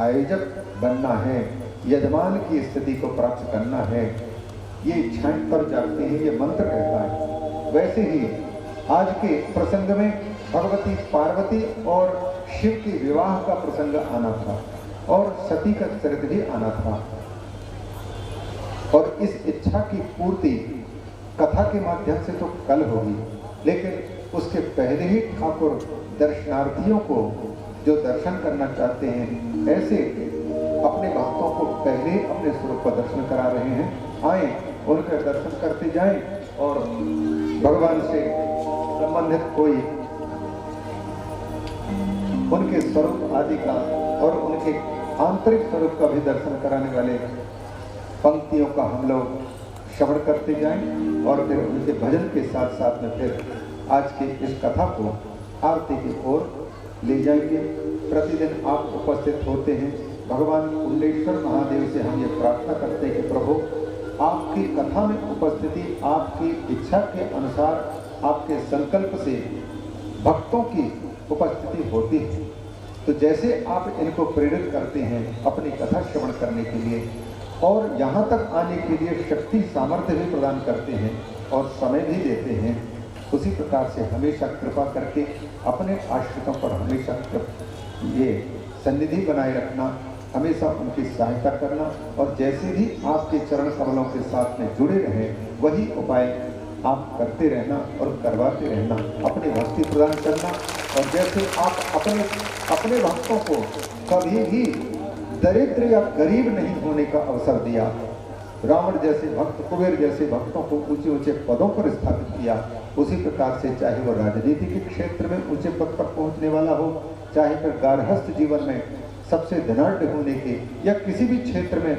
आयोजक बनना है, यजमान की स्थिति को प्राप्त करना है। ये इच्छाएं तब जागती हैं, ये मंत्र कहता है। वैसे ही आज के प्रसंग में भगवती पार्वती और शिव के विवाह का प्रसंग आना था और सती का चरित्र भी आना था, और इस इच्छा की पूर्ति कथा के माध्यम से तो कल होगी, लेकिन उसके पहले ही ठाकुर दर्शनार्थियों को जो दर्शन करना चाहते हैं, ऐसे अपने भक्तों को पहले अपने स्वरूप का दर्शन करा रहे हैं। आए, उनका दर्शन करते जाएं और भगवान से संबंधित कोई उनके स्वरूप आदि का और उनके आंतरिक स्वरूप का भी दर्शन कराने वाले पंक्तियों का हम लोग श्रवण करते जाएं और फिर उनके भजन के साथ साथ में फिर आज की इस कथा को आरती की ओर ले जाएंगे। प्रतिदिन आप उपस्थित होते हैं। भगवान कुंडेश्वर महादेव से हम ये प्रार्थना करते हैं कि प्रभु आपकी कथा में उपस्थिति आपकी इच्छा के अनुसार आपके संकल्प से भक्तों की उपस्थिति होती है, तो जैसे आप इनको प्रेरित करते हैं अपनी कथा श्रवण करने के लिए और यहाँ तक आने के लिए शक्ति सामर्थ्य भी प्रदान करते हैं और समय भी देते हैं, उसी प्रकार से हमेशा कृपा करके अपने आश्रितों पर हमेशा ये सन्निधि बनाए रखना, हमेशा उनकी सहायता करना और जैसे भी आपके चरण कमलों के साथ में जुड़े रहें वही उपाय आप करते रहना और करवाते रहना, अपनी भक्ति प्रदान करना। और जैसे आप अपने भक्तों को कभी भी दरिद्र या गरीब नहीं होने का अवसर दिया, रावण जैसे भक्त, कुबेर जैसे भक्तों को ऊंचे ऊंचे पदों पर स्थापित किया, उसी प्रकार से चाहे वो राजनीति के क्षेत्र में ऊंचे पद पर पहुंचने वाला हो, चाहे फिर गार्हस्थ जीवन में सबसे धनाढ़ होने के या किसी भी क्षेत्र में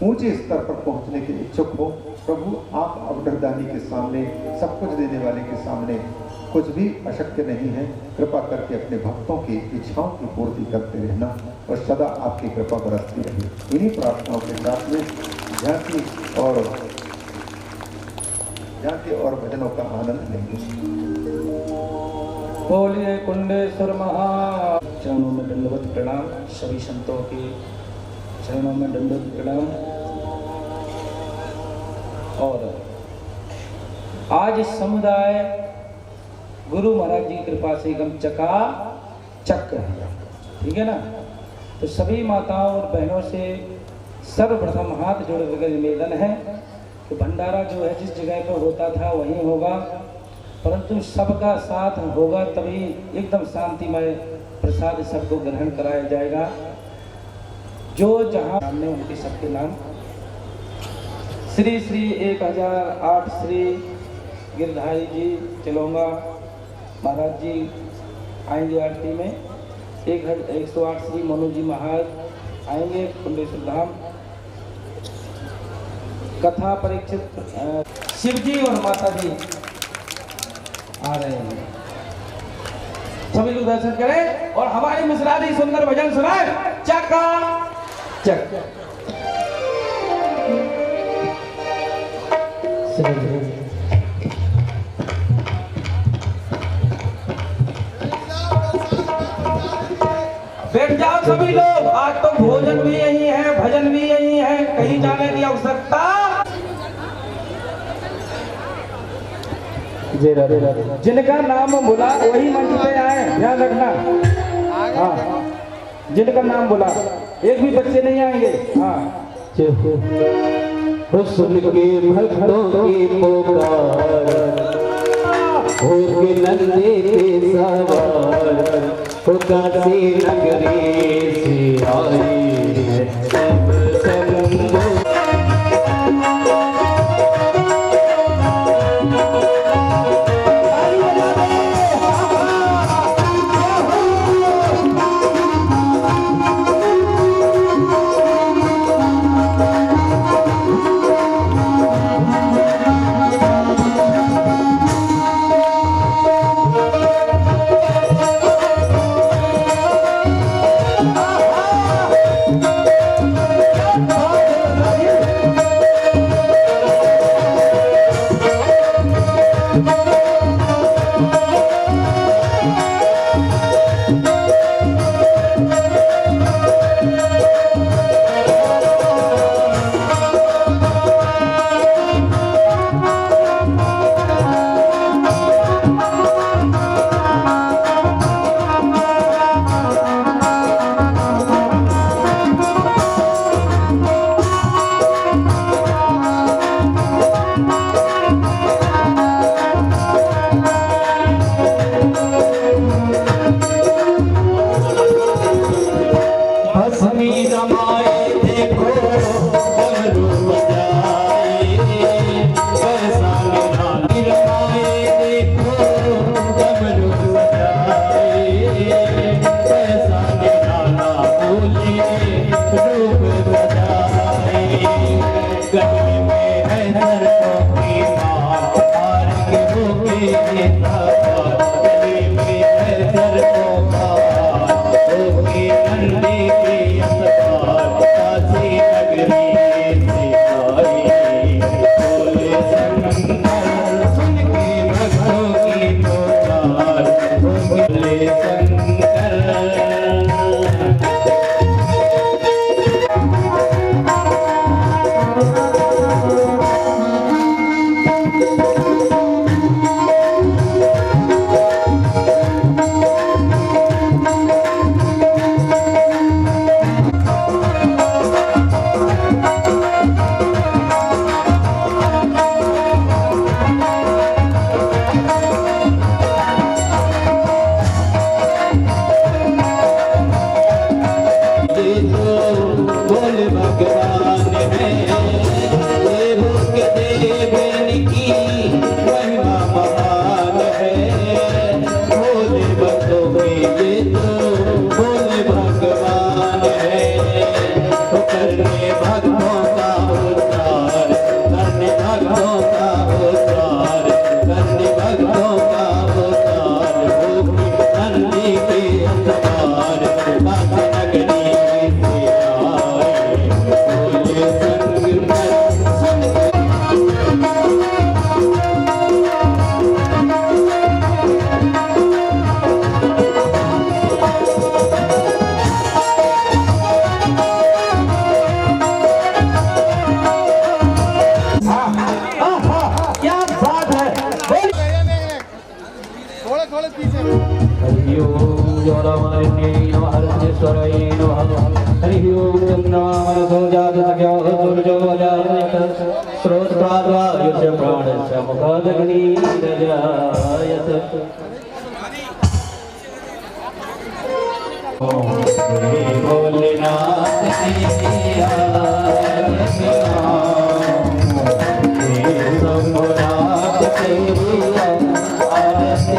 ऊंचे स्तर पर पहुंचने के इच्छुक हो, प्रभु आप अवधरदानी के सामने, सब कुछ देने वाले के सामने कुछ भी अशक्य नहीं है। कृपा करके अपने भक्तों की इच्छाओं की पूर्ति करते रहना और सदा आपकी कृपा बरसती रहे। इन्हीं प्रार्थनाओं के साथ में झांकी और भजनों का आनंद लेंगे। बोलिए कुंडेश्वर महा। चरणों में दंडवत प्रणाम, सभी संतों के चरणों में दंडवत प्रणाम। और आज समुदाय गुरु महाराज जी की कृपा से एकदम चकाचक है, ठीक है ना। तो सभी माताओं और बहनों से सर्वप्रथम हाथ जोड़कर निवेदन है कि भंडारा जो है जिस जगह पर होता था वहीं होगा, परंतु सबका साथ होगा तभी एकदम शांतिमय प्रसाद सबको ग्रहण कराया जाएगा। जो जहाँ सामने उनके सबके नाम श्री श्री 1008 श्री गिरधारी जी चलोंगा महाराज जी आएंगे आरती में। 108 श्री मनु जी महाराज आएंगे कुंडेश्वर धाम। कथा परीक्षित शिव जी और माता जी आ रहे हैं, सभी लोग दर्शन करें और हमारी मिश्रादी सुंदर भजन सुनाए। चका चक बैठ जाओ सभी लोग, आज तो भोजन भी यही है, भजन भी यही है, कहीं जाने की आवश्यकता। जिनका नाम बोला वही मंच पे आए, ध्यान रखना। हाँ, जिनका नाम बोला एक भी बच्चे नहीं आएंगे। हाँ, सुन के भक्तों की पुकार हो के नंदे पे सवार हो काशी नगरी से आई है सब शंभो। शंकर हरि ओम ज्वालामालिन्ये नमः हरस्वराय नमः हरि ओम चन्द्रमामनसोजातसख्यो सूर्यो वजायत स्रोत्राद्वायुष्य प्राणस्य मुखादग्निरजायत ओम श्री भोलेनाथ की आरती शंभुनाथ की आरती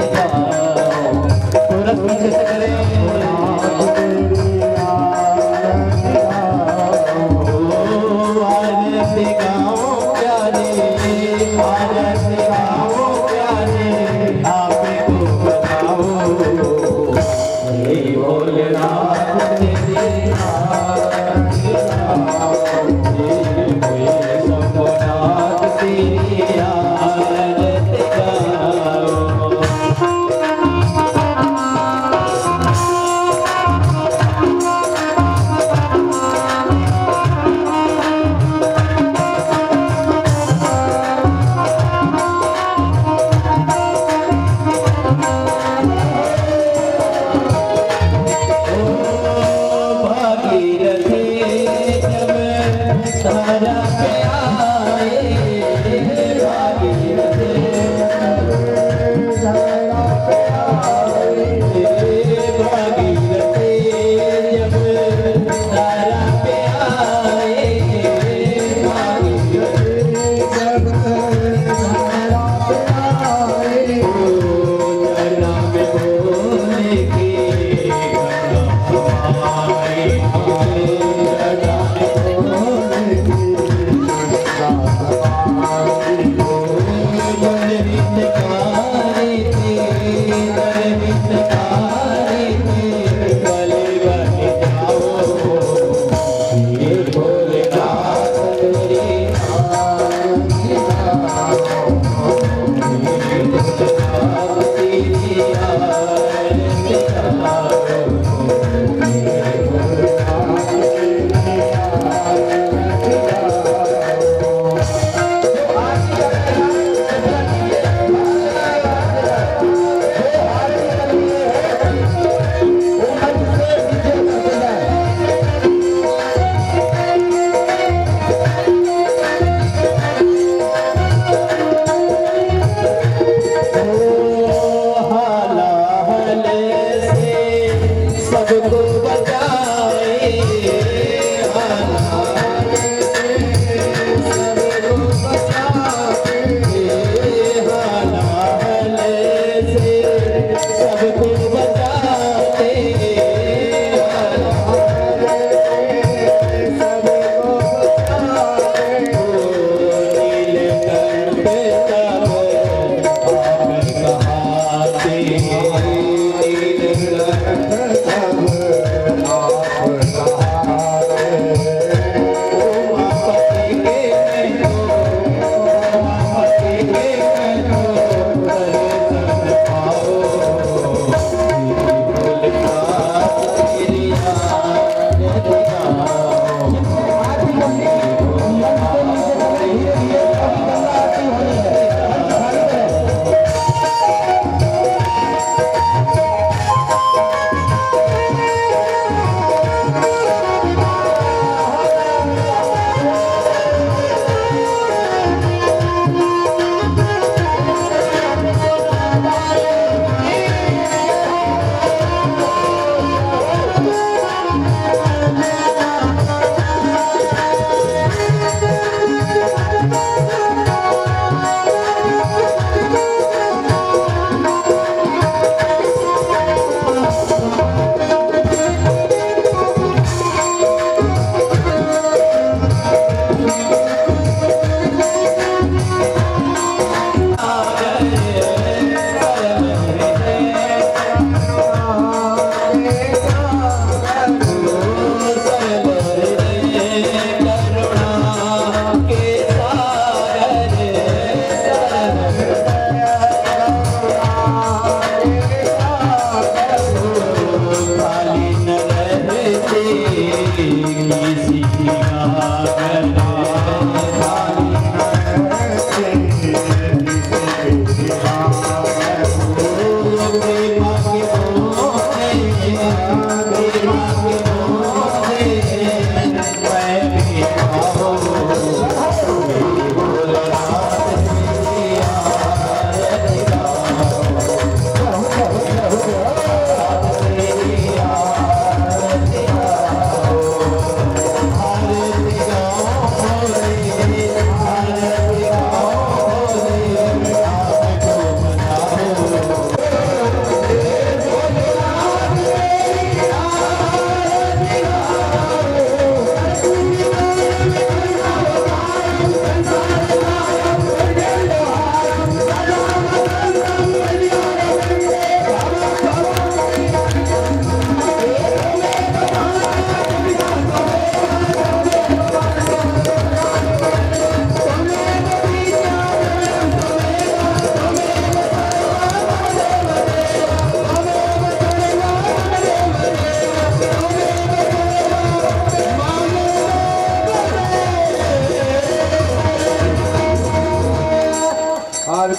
भोलेनाथ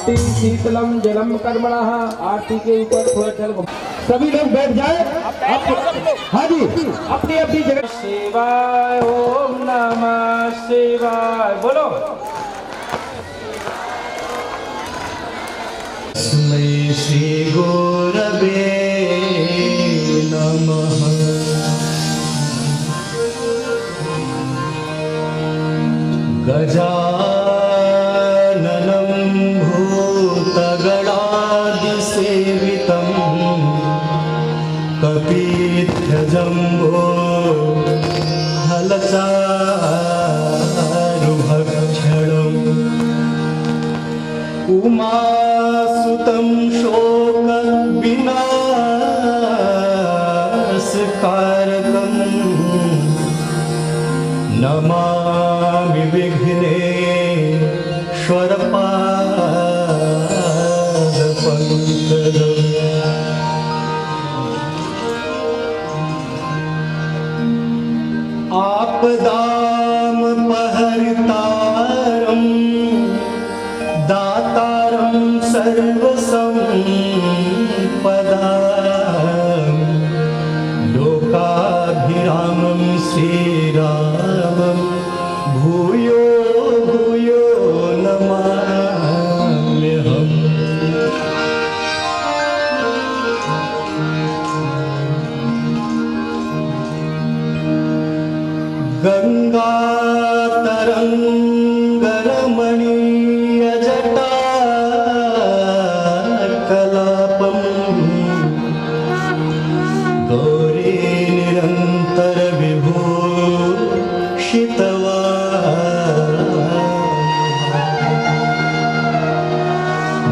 आरती शीतलम जलम कर्मणः। आरती के ऊपर थोड़ा जल सभी लोग बैठ जाए। हाँ जी, अपनी अपनी जगह। शिवाय ओम नमः शिवाय बोलो। तस्मै श्री गुरवे नमः। गजाननं भूतगणादिसेवितं कपिध्वजम्बो फलचारुभक्षणम् उमासुतं शोकविनाशकारकम् नमामि विघ्नेश्वरपादपङ्कजम्। आपदामपहर्तारम् दातारं सर्वसम्पदां लोकाभिरामं श्रीरामं भूयो भूयो नमाम्यहम्। गङ्गातरङ्गरमणीयजटा कलापं गौरी निरन्तर विभूषितवा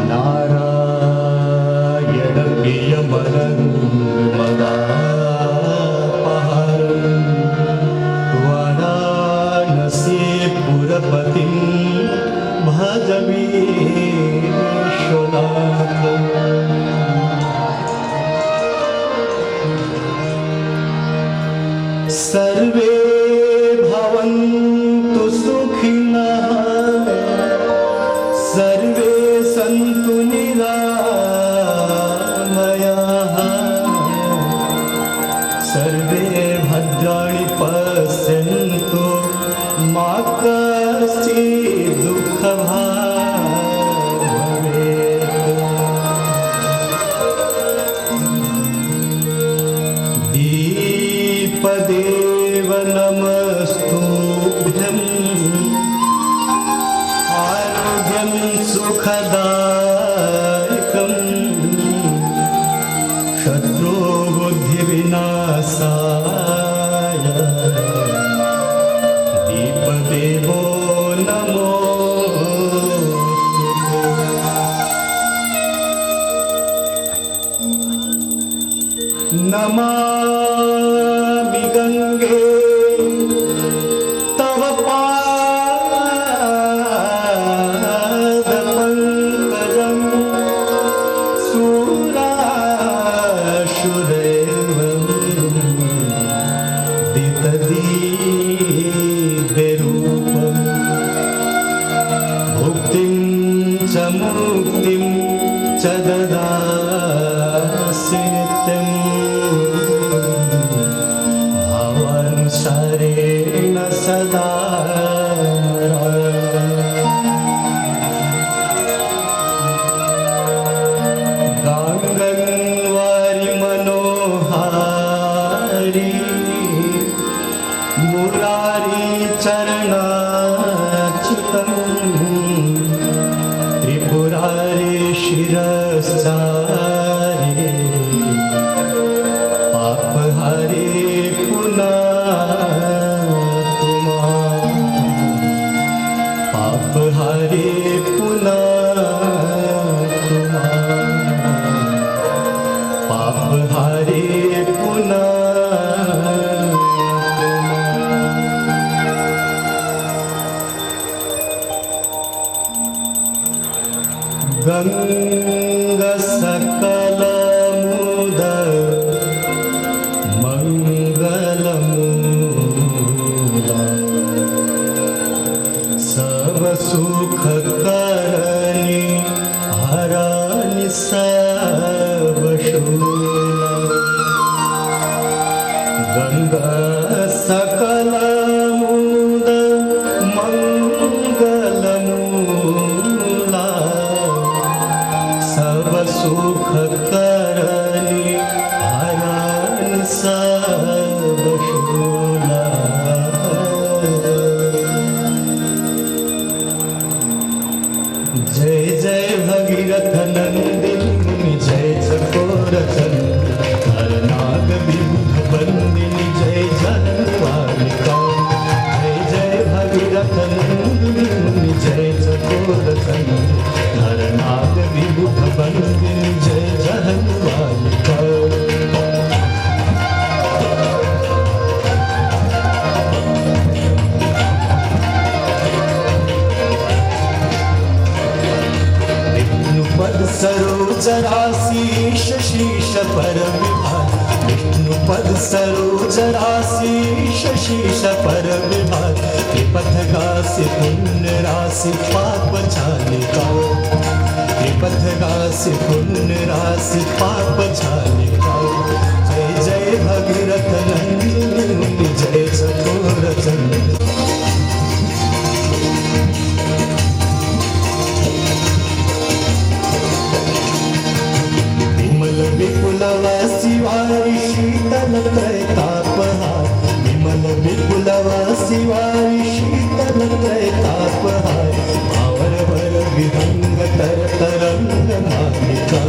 नारायण प्रियमनङ्गमदापहारम् वाराणसीपुरपतिं भज विश्वनाथम्। सर्वे भवन्तु सुखिनः सर्वे सन्तु निरामयाः सर्वे भद्राणि पश्यन्तु मा कश्चित् दुःखभाग् भवेत्। दीपदेव नमस्तुभ्यं आरोग्यं सुखदायकं शत्रुबुद्धिविनाशाय दीपदेवो नमामि गंगे तव पादपङ्कजं सुरासुरैर्वं दितदीव्यरूपं भुक्तिं च मुक्तिं च ददासि नित्यम् भावानुसारेण सदा। गाङ्गन्वारि मनोहारी मुरारी चरणाच्युतं त्रिपुरारी शिरश्चारी पापहारी पापहारी पुनः पापहारी पुनः गंगा सकल मुद मंगलमूला सब सुख करनी सब शूला गंगा सकल मुद मंगल मूला सब सुख करनी हरण सब शूला जय जय भगीरथ नंदिनी जय चकोरचन हर नाग विबुध बंदिनी जय जनवालिका जय जय भगीरथ नंदिनी जय चकोरचन हर नाग विबुध बंदिनी जय जनवालिका पद सरोज राशि शीश पर विभाग विष्णुपद सरोज राशि शीश पर विभाग त्रिपथ गासी पुण्य राशि पाप छालिका त्रिपथ गासी पुण्य राशि पाप छालिका जय जय भगीरथ नंदिनी जय चकोरचन विपुलव शिवारी शीतल त्रैतापहार विमल विपुलव शिवारी शीतल त्रैतापहार भावर वर विहंग तर तरंग मालिका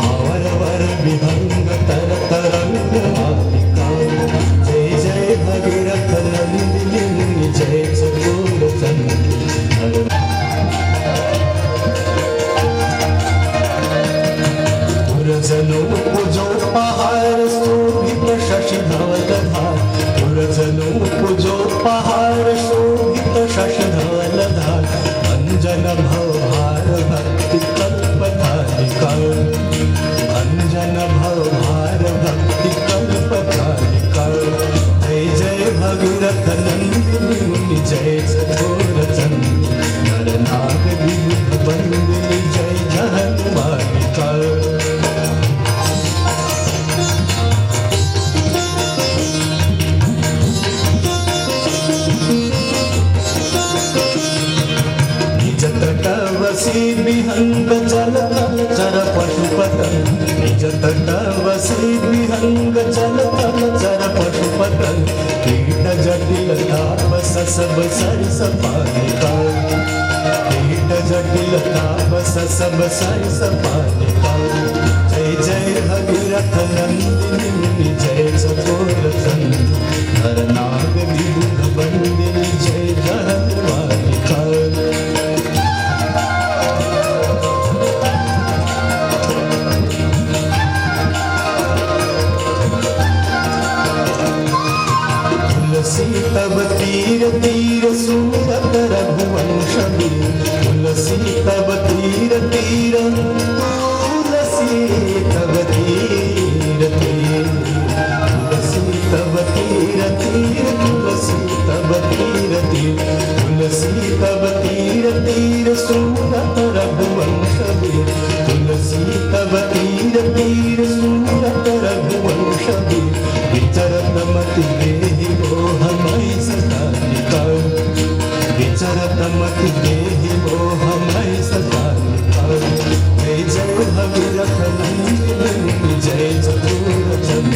भावर वर विहंग तर तरंग मालिका जय जय भगीरथ नंदिनी जय चकोरचन जनो पूजो पहाड़ शोभित शशि धवल धार जनो पूजो पहाड़ शोभित शशि धवल धार अंजन भवभार भक्ति कल्पधारिका अंजन भवभार भक्ति कल्पधारिका जय जय भगीरथ नंदिनी जय चकोरचन नर नाग विबुध बंदिनी जय जनवालिका तटवसी विहंग जल चर पशुपतन निज तटवसी विहंग जल चर पशुपतन कीट जटिल तापस सब सरस पालिका कीट जटिल तापस सब सरस पालिका जय जय भगीरथ नंदिनी जय चकोरचन हर नाग विबुध बंदिनी जय जनवालिका तब तीर तीर सूरत रघुवंश तुलसी तब तीर तीर तुलसी तब तीर तीर तुलसी तब तीर तीर तुलसी तब तीर तीर तुलसी तब तीर तीर सूरत रघुवंश तुलसी तब तीर तीर सूरत रघुवंश विचरत मति देहि मोह मई सतालिका विचरत मति देहि मोह मई सतालिका जय जय भगीरथ नंदिनी जय चकोरचन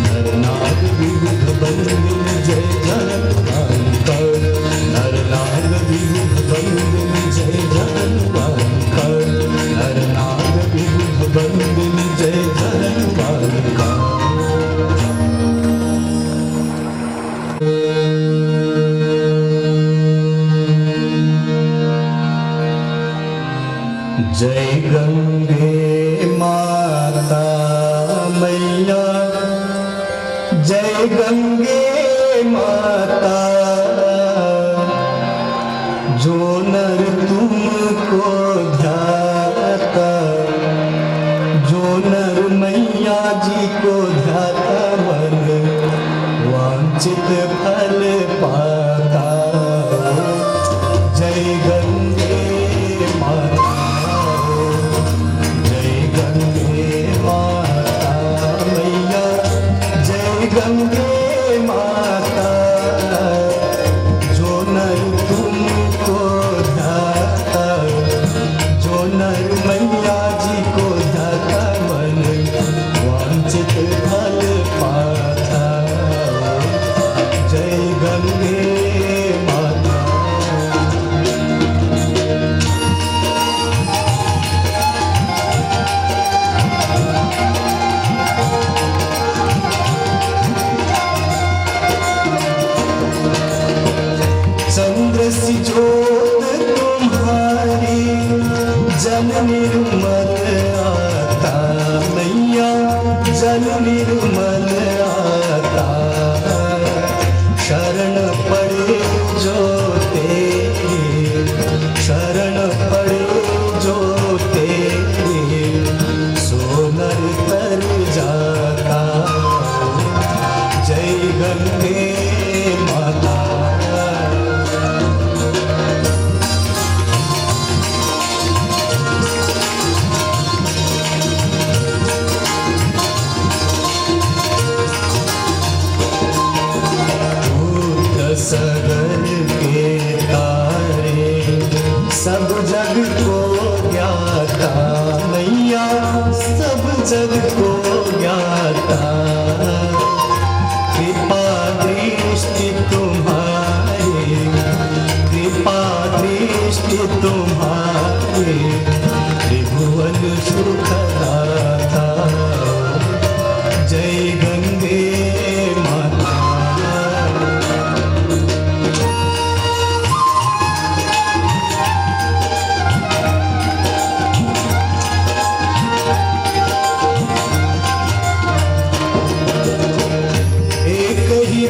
नर नाग विबुध बंदिनी जय जनवालिका नर नाग विबुध बंदिनी जय जनवालिका नर नाग विबुध बंदिनी जय जनवालिका जय गंगे माता मैया जय गंगे माता जो नर तुमको ध्याता जो नर मैया जी को ध्याता मन वांछित फल पाता जय गंगे माता निर्मल आता मैया जल निर्मल आता शरण पड़े जो तेरे शरण पड़े जो तेरे सोनर तर जाता जय गंगे माता सगर के तारे सब जग को ज्ञाता मैया सब जग को ज्ञाता कृपा दृष्टि तुम्हारी कृपा दृष्टि तुम्हारी त्रिभुवन सुख दाता जय गंगे माता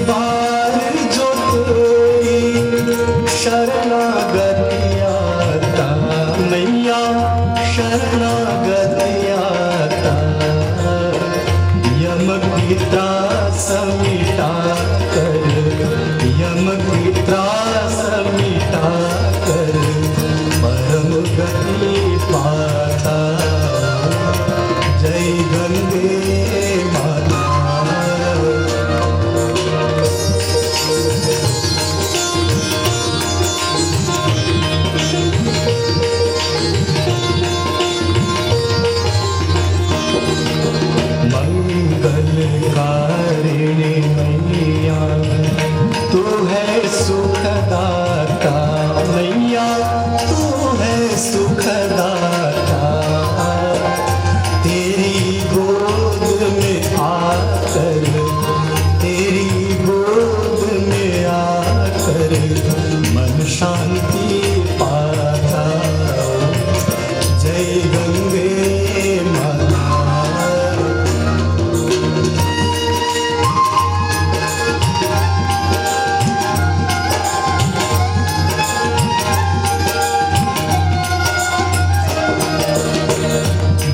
बार जो तेरी शरणागति आता मैया शरणागति आता यम की त्रास मिटा कर यम की त्रास मिटा कर परम गति पाता जय गंगे माता मंगलकारिणी मैया तू है सुखदाता मैया तू है सुखदाता तेरी गोद में आकर तेरी गोद में आकर मन शांति पाता जय गंगे माता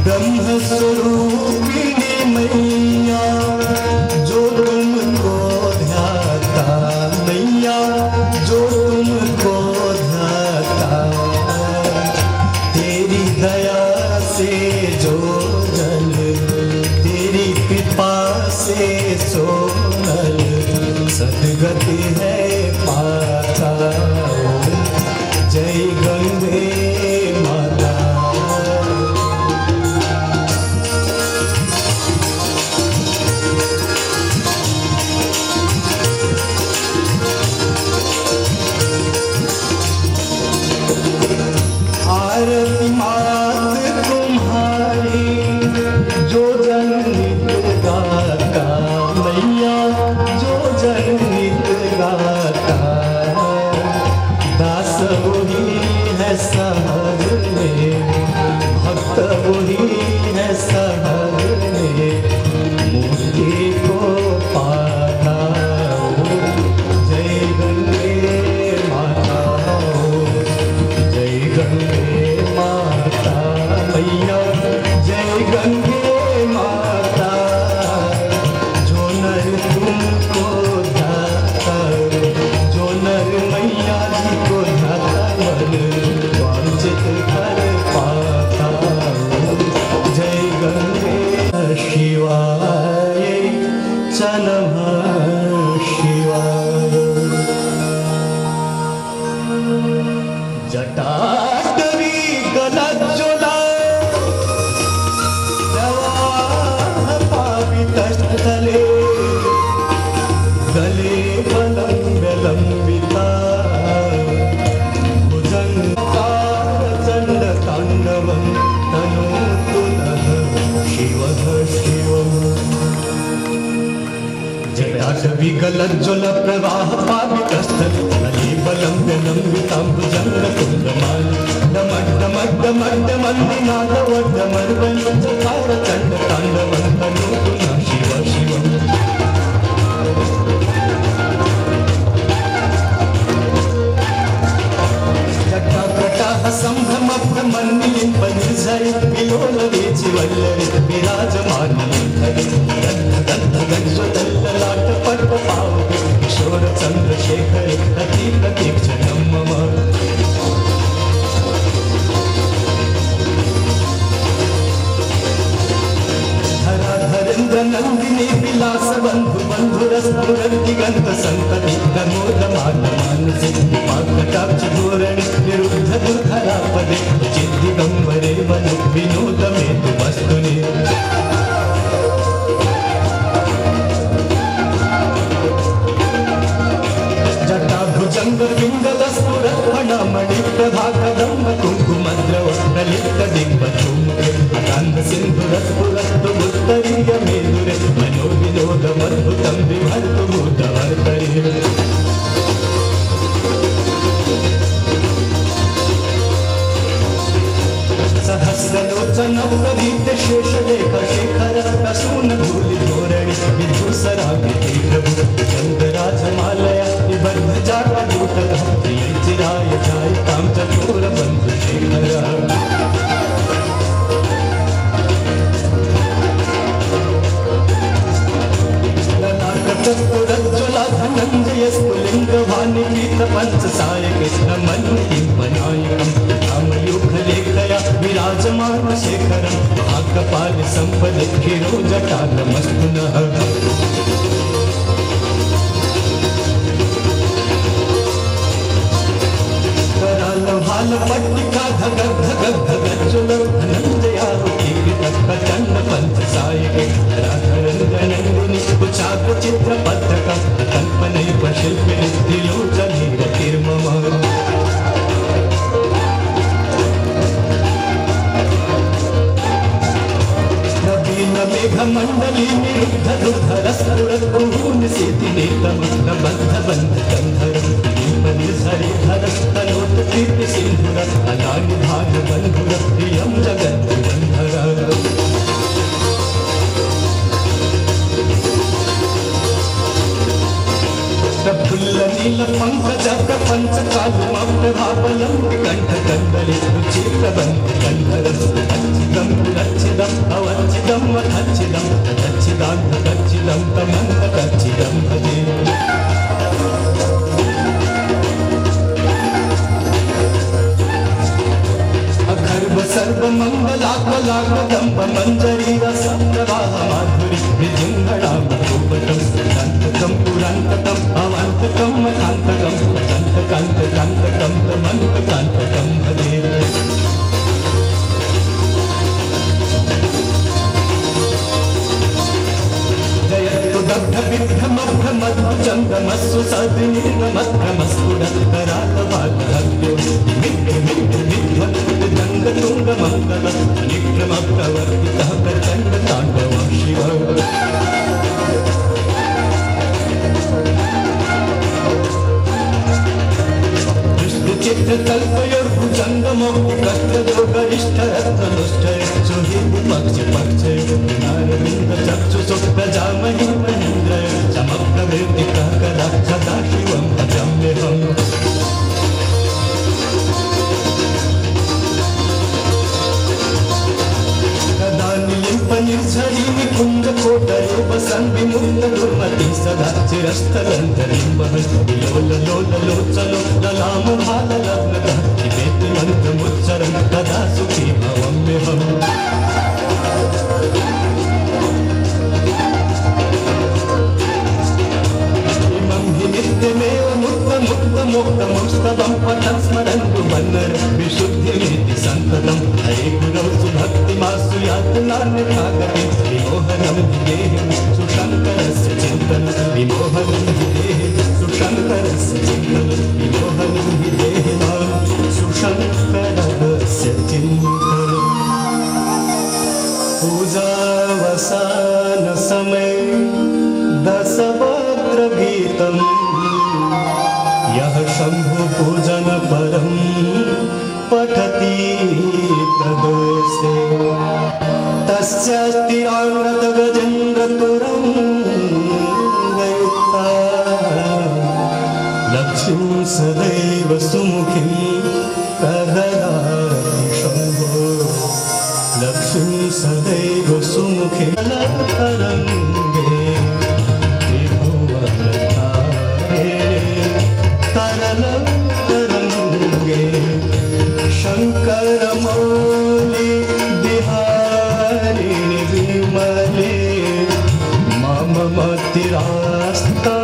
ब्रह्म स्वरूपिणी मैया जो तुमको ध्याता मैया जो तुमको ध्याता तेरी दया से जो जल तेरी कृपा से सोनल सदगति है पाता जय गंगे माता आरती मात तुम्हारी जो जन नित गाता मैया जो जन नित गाता दास वही है सहज में भक्त वही है सहज में मुक्ति को पाता जय गंगे माता जय गंगे माता मैया जय गंगे माता जो नर तुमको ध्याता जो नर मैया जी को ध्याता मन वांछित कर पाता जय गंगे शिवाय चनम शिवाय जटाटवी गलज्ज्वला प्रवाह पावितस्थले गले बलम्बिता भुजङ्गताण्डवं तनोतु नः शिवः शिवम् जटाटवी गलज्ज्वल प्रवाह पावितस्थले गले बलम्बितां भुजङ्गतुण्डमालि डमड्डमड्ड तांडवंतनूतुना शिव शिवम् जटाकटाः सम्भ्रमभ्रमन्निलिम्पनिर्झरि विलोलवेचि वल्लरि विराजमानमन्थरि गद्गद्गज्ज्वलल्ललाटपर्पपावके किशोरचन्द्रशेखरे अतिप्रतीक्षणं मम नंदिनी विलास बंधु बंधुरस्फुरदिगंत संतति नमोदमानमानसे पाकटाक्ष धोरणे निरुद्ध दुर्धरापदे चिद्दिगंबरे वनु विनोद मेतु वस्तुने जटाभुजंगविंगलस्फुरत्फणमणि प्रभाकदम्ब कुङ्कुमद्रव ललित दिग्वचूमुखे अकान्त सिन्धुरस्फुरस्तु उत्तरीय मेदुरे मनोविनोदमद्भुतं विभर्तु भूतवर्तरे सहस्रलोचनं प्रदीप्त शेषलेख शेखर प्रसून धूलिधोरणे विधुसराभिते प्रभु चन्द्रराजमालया निबद्ध जाटदूतकः प्रियचिराय जायतां चतुरबन्धुशेखर धनञ्जय स्फुलिङ्गवानिपीत पञ्चसायके नमन्यिम्पनायकं रामयुगलेखया विराजमान शेखरं महाकपाल सम्पदे गिरोजटालमस्तु नः करालभाल पट्टिका धगद् धगद् धगज्ज्वलं धनञ्जयारुकीर्तप्रचण्ड पञ्चसायके धराधरञ्जनन्दिनि कुचाग्रचित्रपत्रकं कल्पनैव शिल्पिनि त्रिलोचनीरतिर्मम मेघमण्डली निरुद्ध दुर्धरस्फुरद्भुवनसिद्धिनेतं न बन्धबन्धकन्धरं निर्झरि धरस्तनोत कीर्तिसिन्धुर अनानिभागबन्धुर प्रियं जगद्गुरन्धर प्रफुल्लनीलपङ्कज प्रपञ्चकालमप्रभाबलं विकण्ठकन्दले रुचिप्रबन्धकन्धरं अच्छिदं पुरच्छिदम् अवच्छिदम् अथच्छिदं तच्छिदान्तकच्छिदं तमन्तकच्छिदं भजे अखर्व सर्वमङ्गलाकलाकदम्ब मञ्जरीरसप्रवाहमाधुरि विजृम्भणामरूपटं दन्तकं पुरान्तकम् अवान्तकं मथान्तकं दन्तकान्तकान्तकं तमन्तकान्तकं भजे दग्धविद्धमभ्रमद्भुजङ्गमस्सु सद्विनीर्णमभ्रमस्फुरत्करालवाग्भ्यो विद्विद्विद्वद्दङ्गतुङ्गमङ्गलं निक्रमप्रवर्तितः प्रचण्डताण्डवं शिव चित्रकल्पयोर्भुजङ्गमोक्तिकष्टयोगरिष्ठरत्ननुष्ठय सुहृदि पक्षे नारविन्दचक्षुषु प्रजामहि महीन्द्रय समप्रवृत्तिकः कदा सदाशिवं भजाम्यहम् कदा निलिम्पनिर्झरि निकुञ्जकोटरे वसन् विमुक्तदुर्मतिः सदा चिरस्थलन्तरिं वहन् विलोललोललोचलो ललामभाललग्नतः पिबेति मन्त्रमुच्चरन् कदा सुखी भवाम्यहम् इमं हि नित्यमेव मुक्तमुक्तमुक्तमुक्तमुक्तमं पठन् स्मरन्तु वन्नर विशुद्धिमेति सन्ततं हरे गुरौ सुभक्तिमासु यातनान्यथा गतिं विमोहनं हि देहिं सुशङ्करस्य चिन्तनं विमोहनं हि देहि सुशङ्करस्य चिन्तनं विमोहनं हि देहि मां सुशङ्करस्य चिन्तनम् पूजावसान समय दशवक्त्रगीतम् यः शम्भु पूजन परम् पठति प्रदोषे तस्यास्तिरामृतगजेन्द्रतुरङ्गयुक्ता लक्ष्मीं सदैव सुमुखीं प्रददाति शम्भो लक्ष्मीं सदैव सुमुखीं तरङ्गे तरङ्गे शङ्करमौलि बिहारिणि विमले मम मतिरास्ता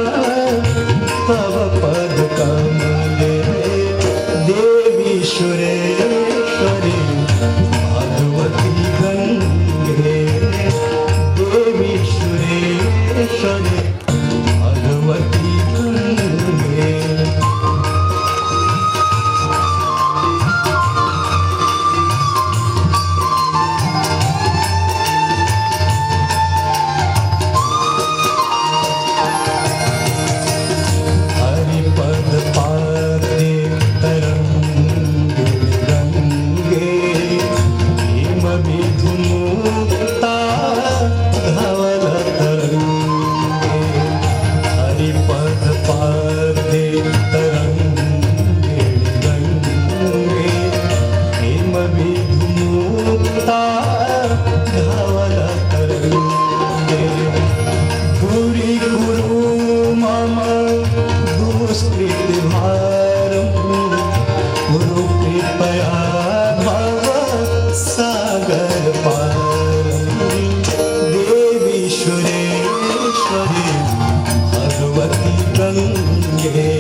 तव पदकमले देवी सुरेश्वरी भगवती गङ्गे देवी सुरेश्वरी भगवती गङ्गे देवी सुरेश्वरी भगवती गंगे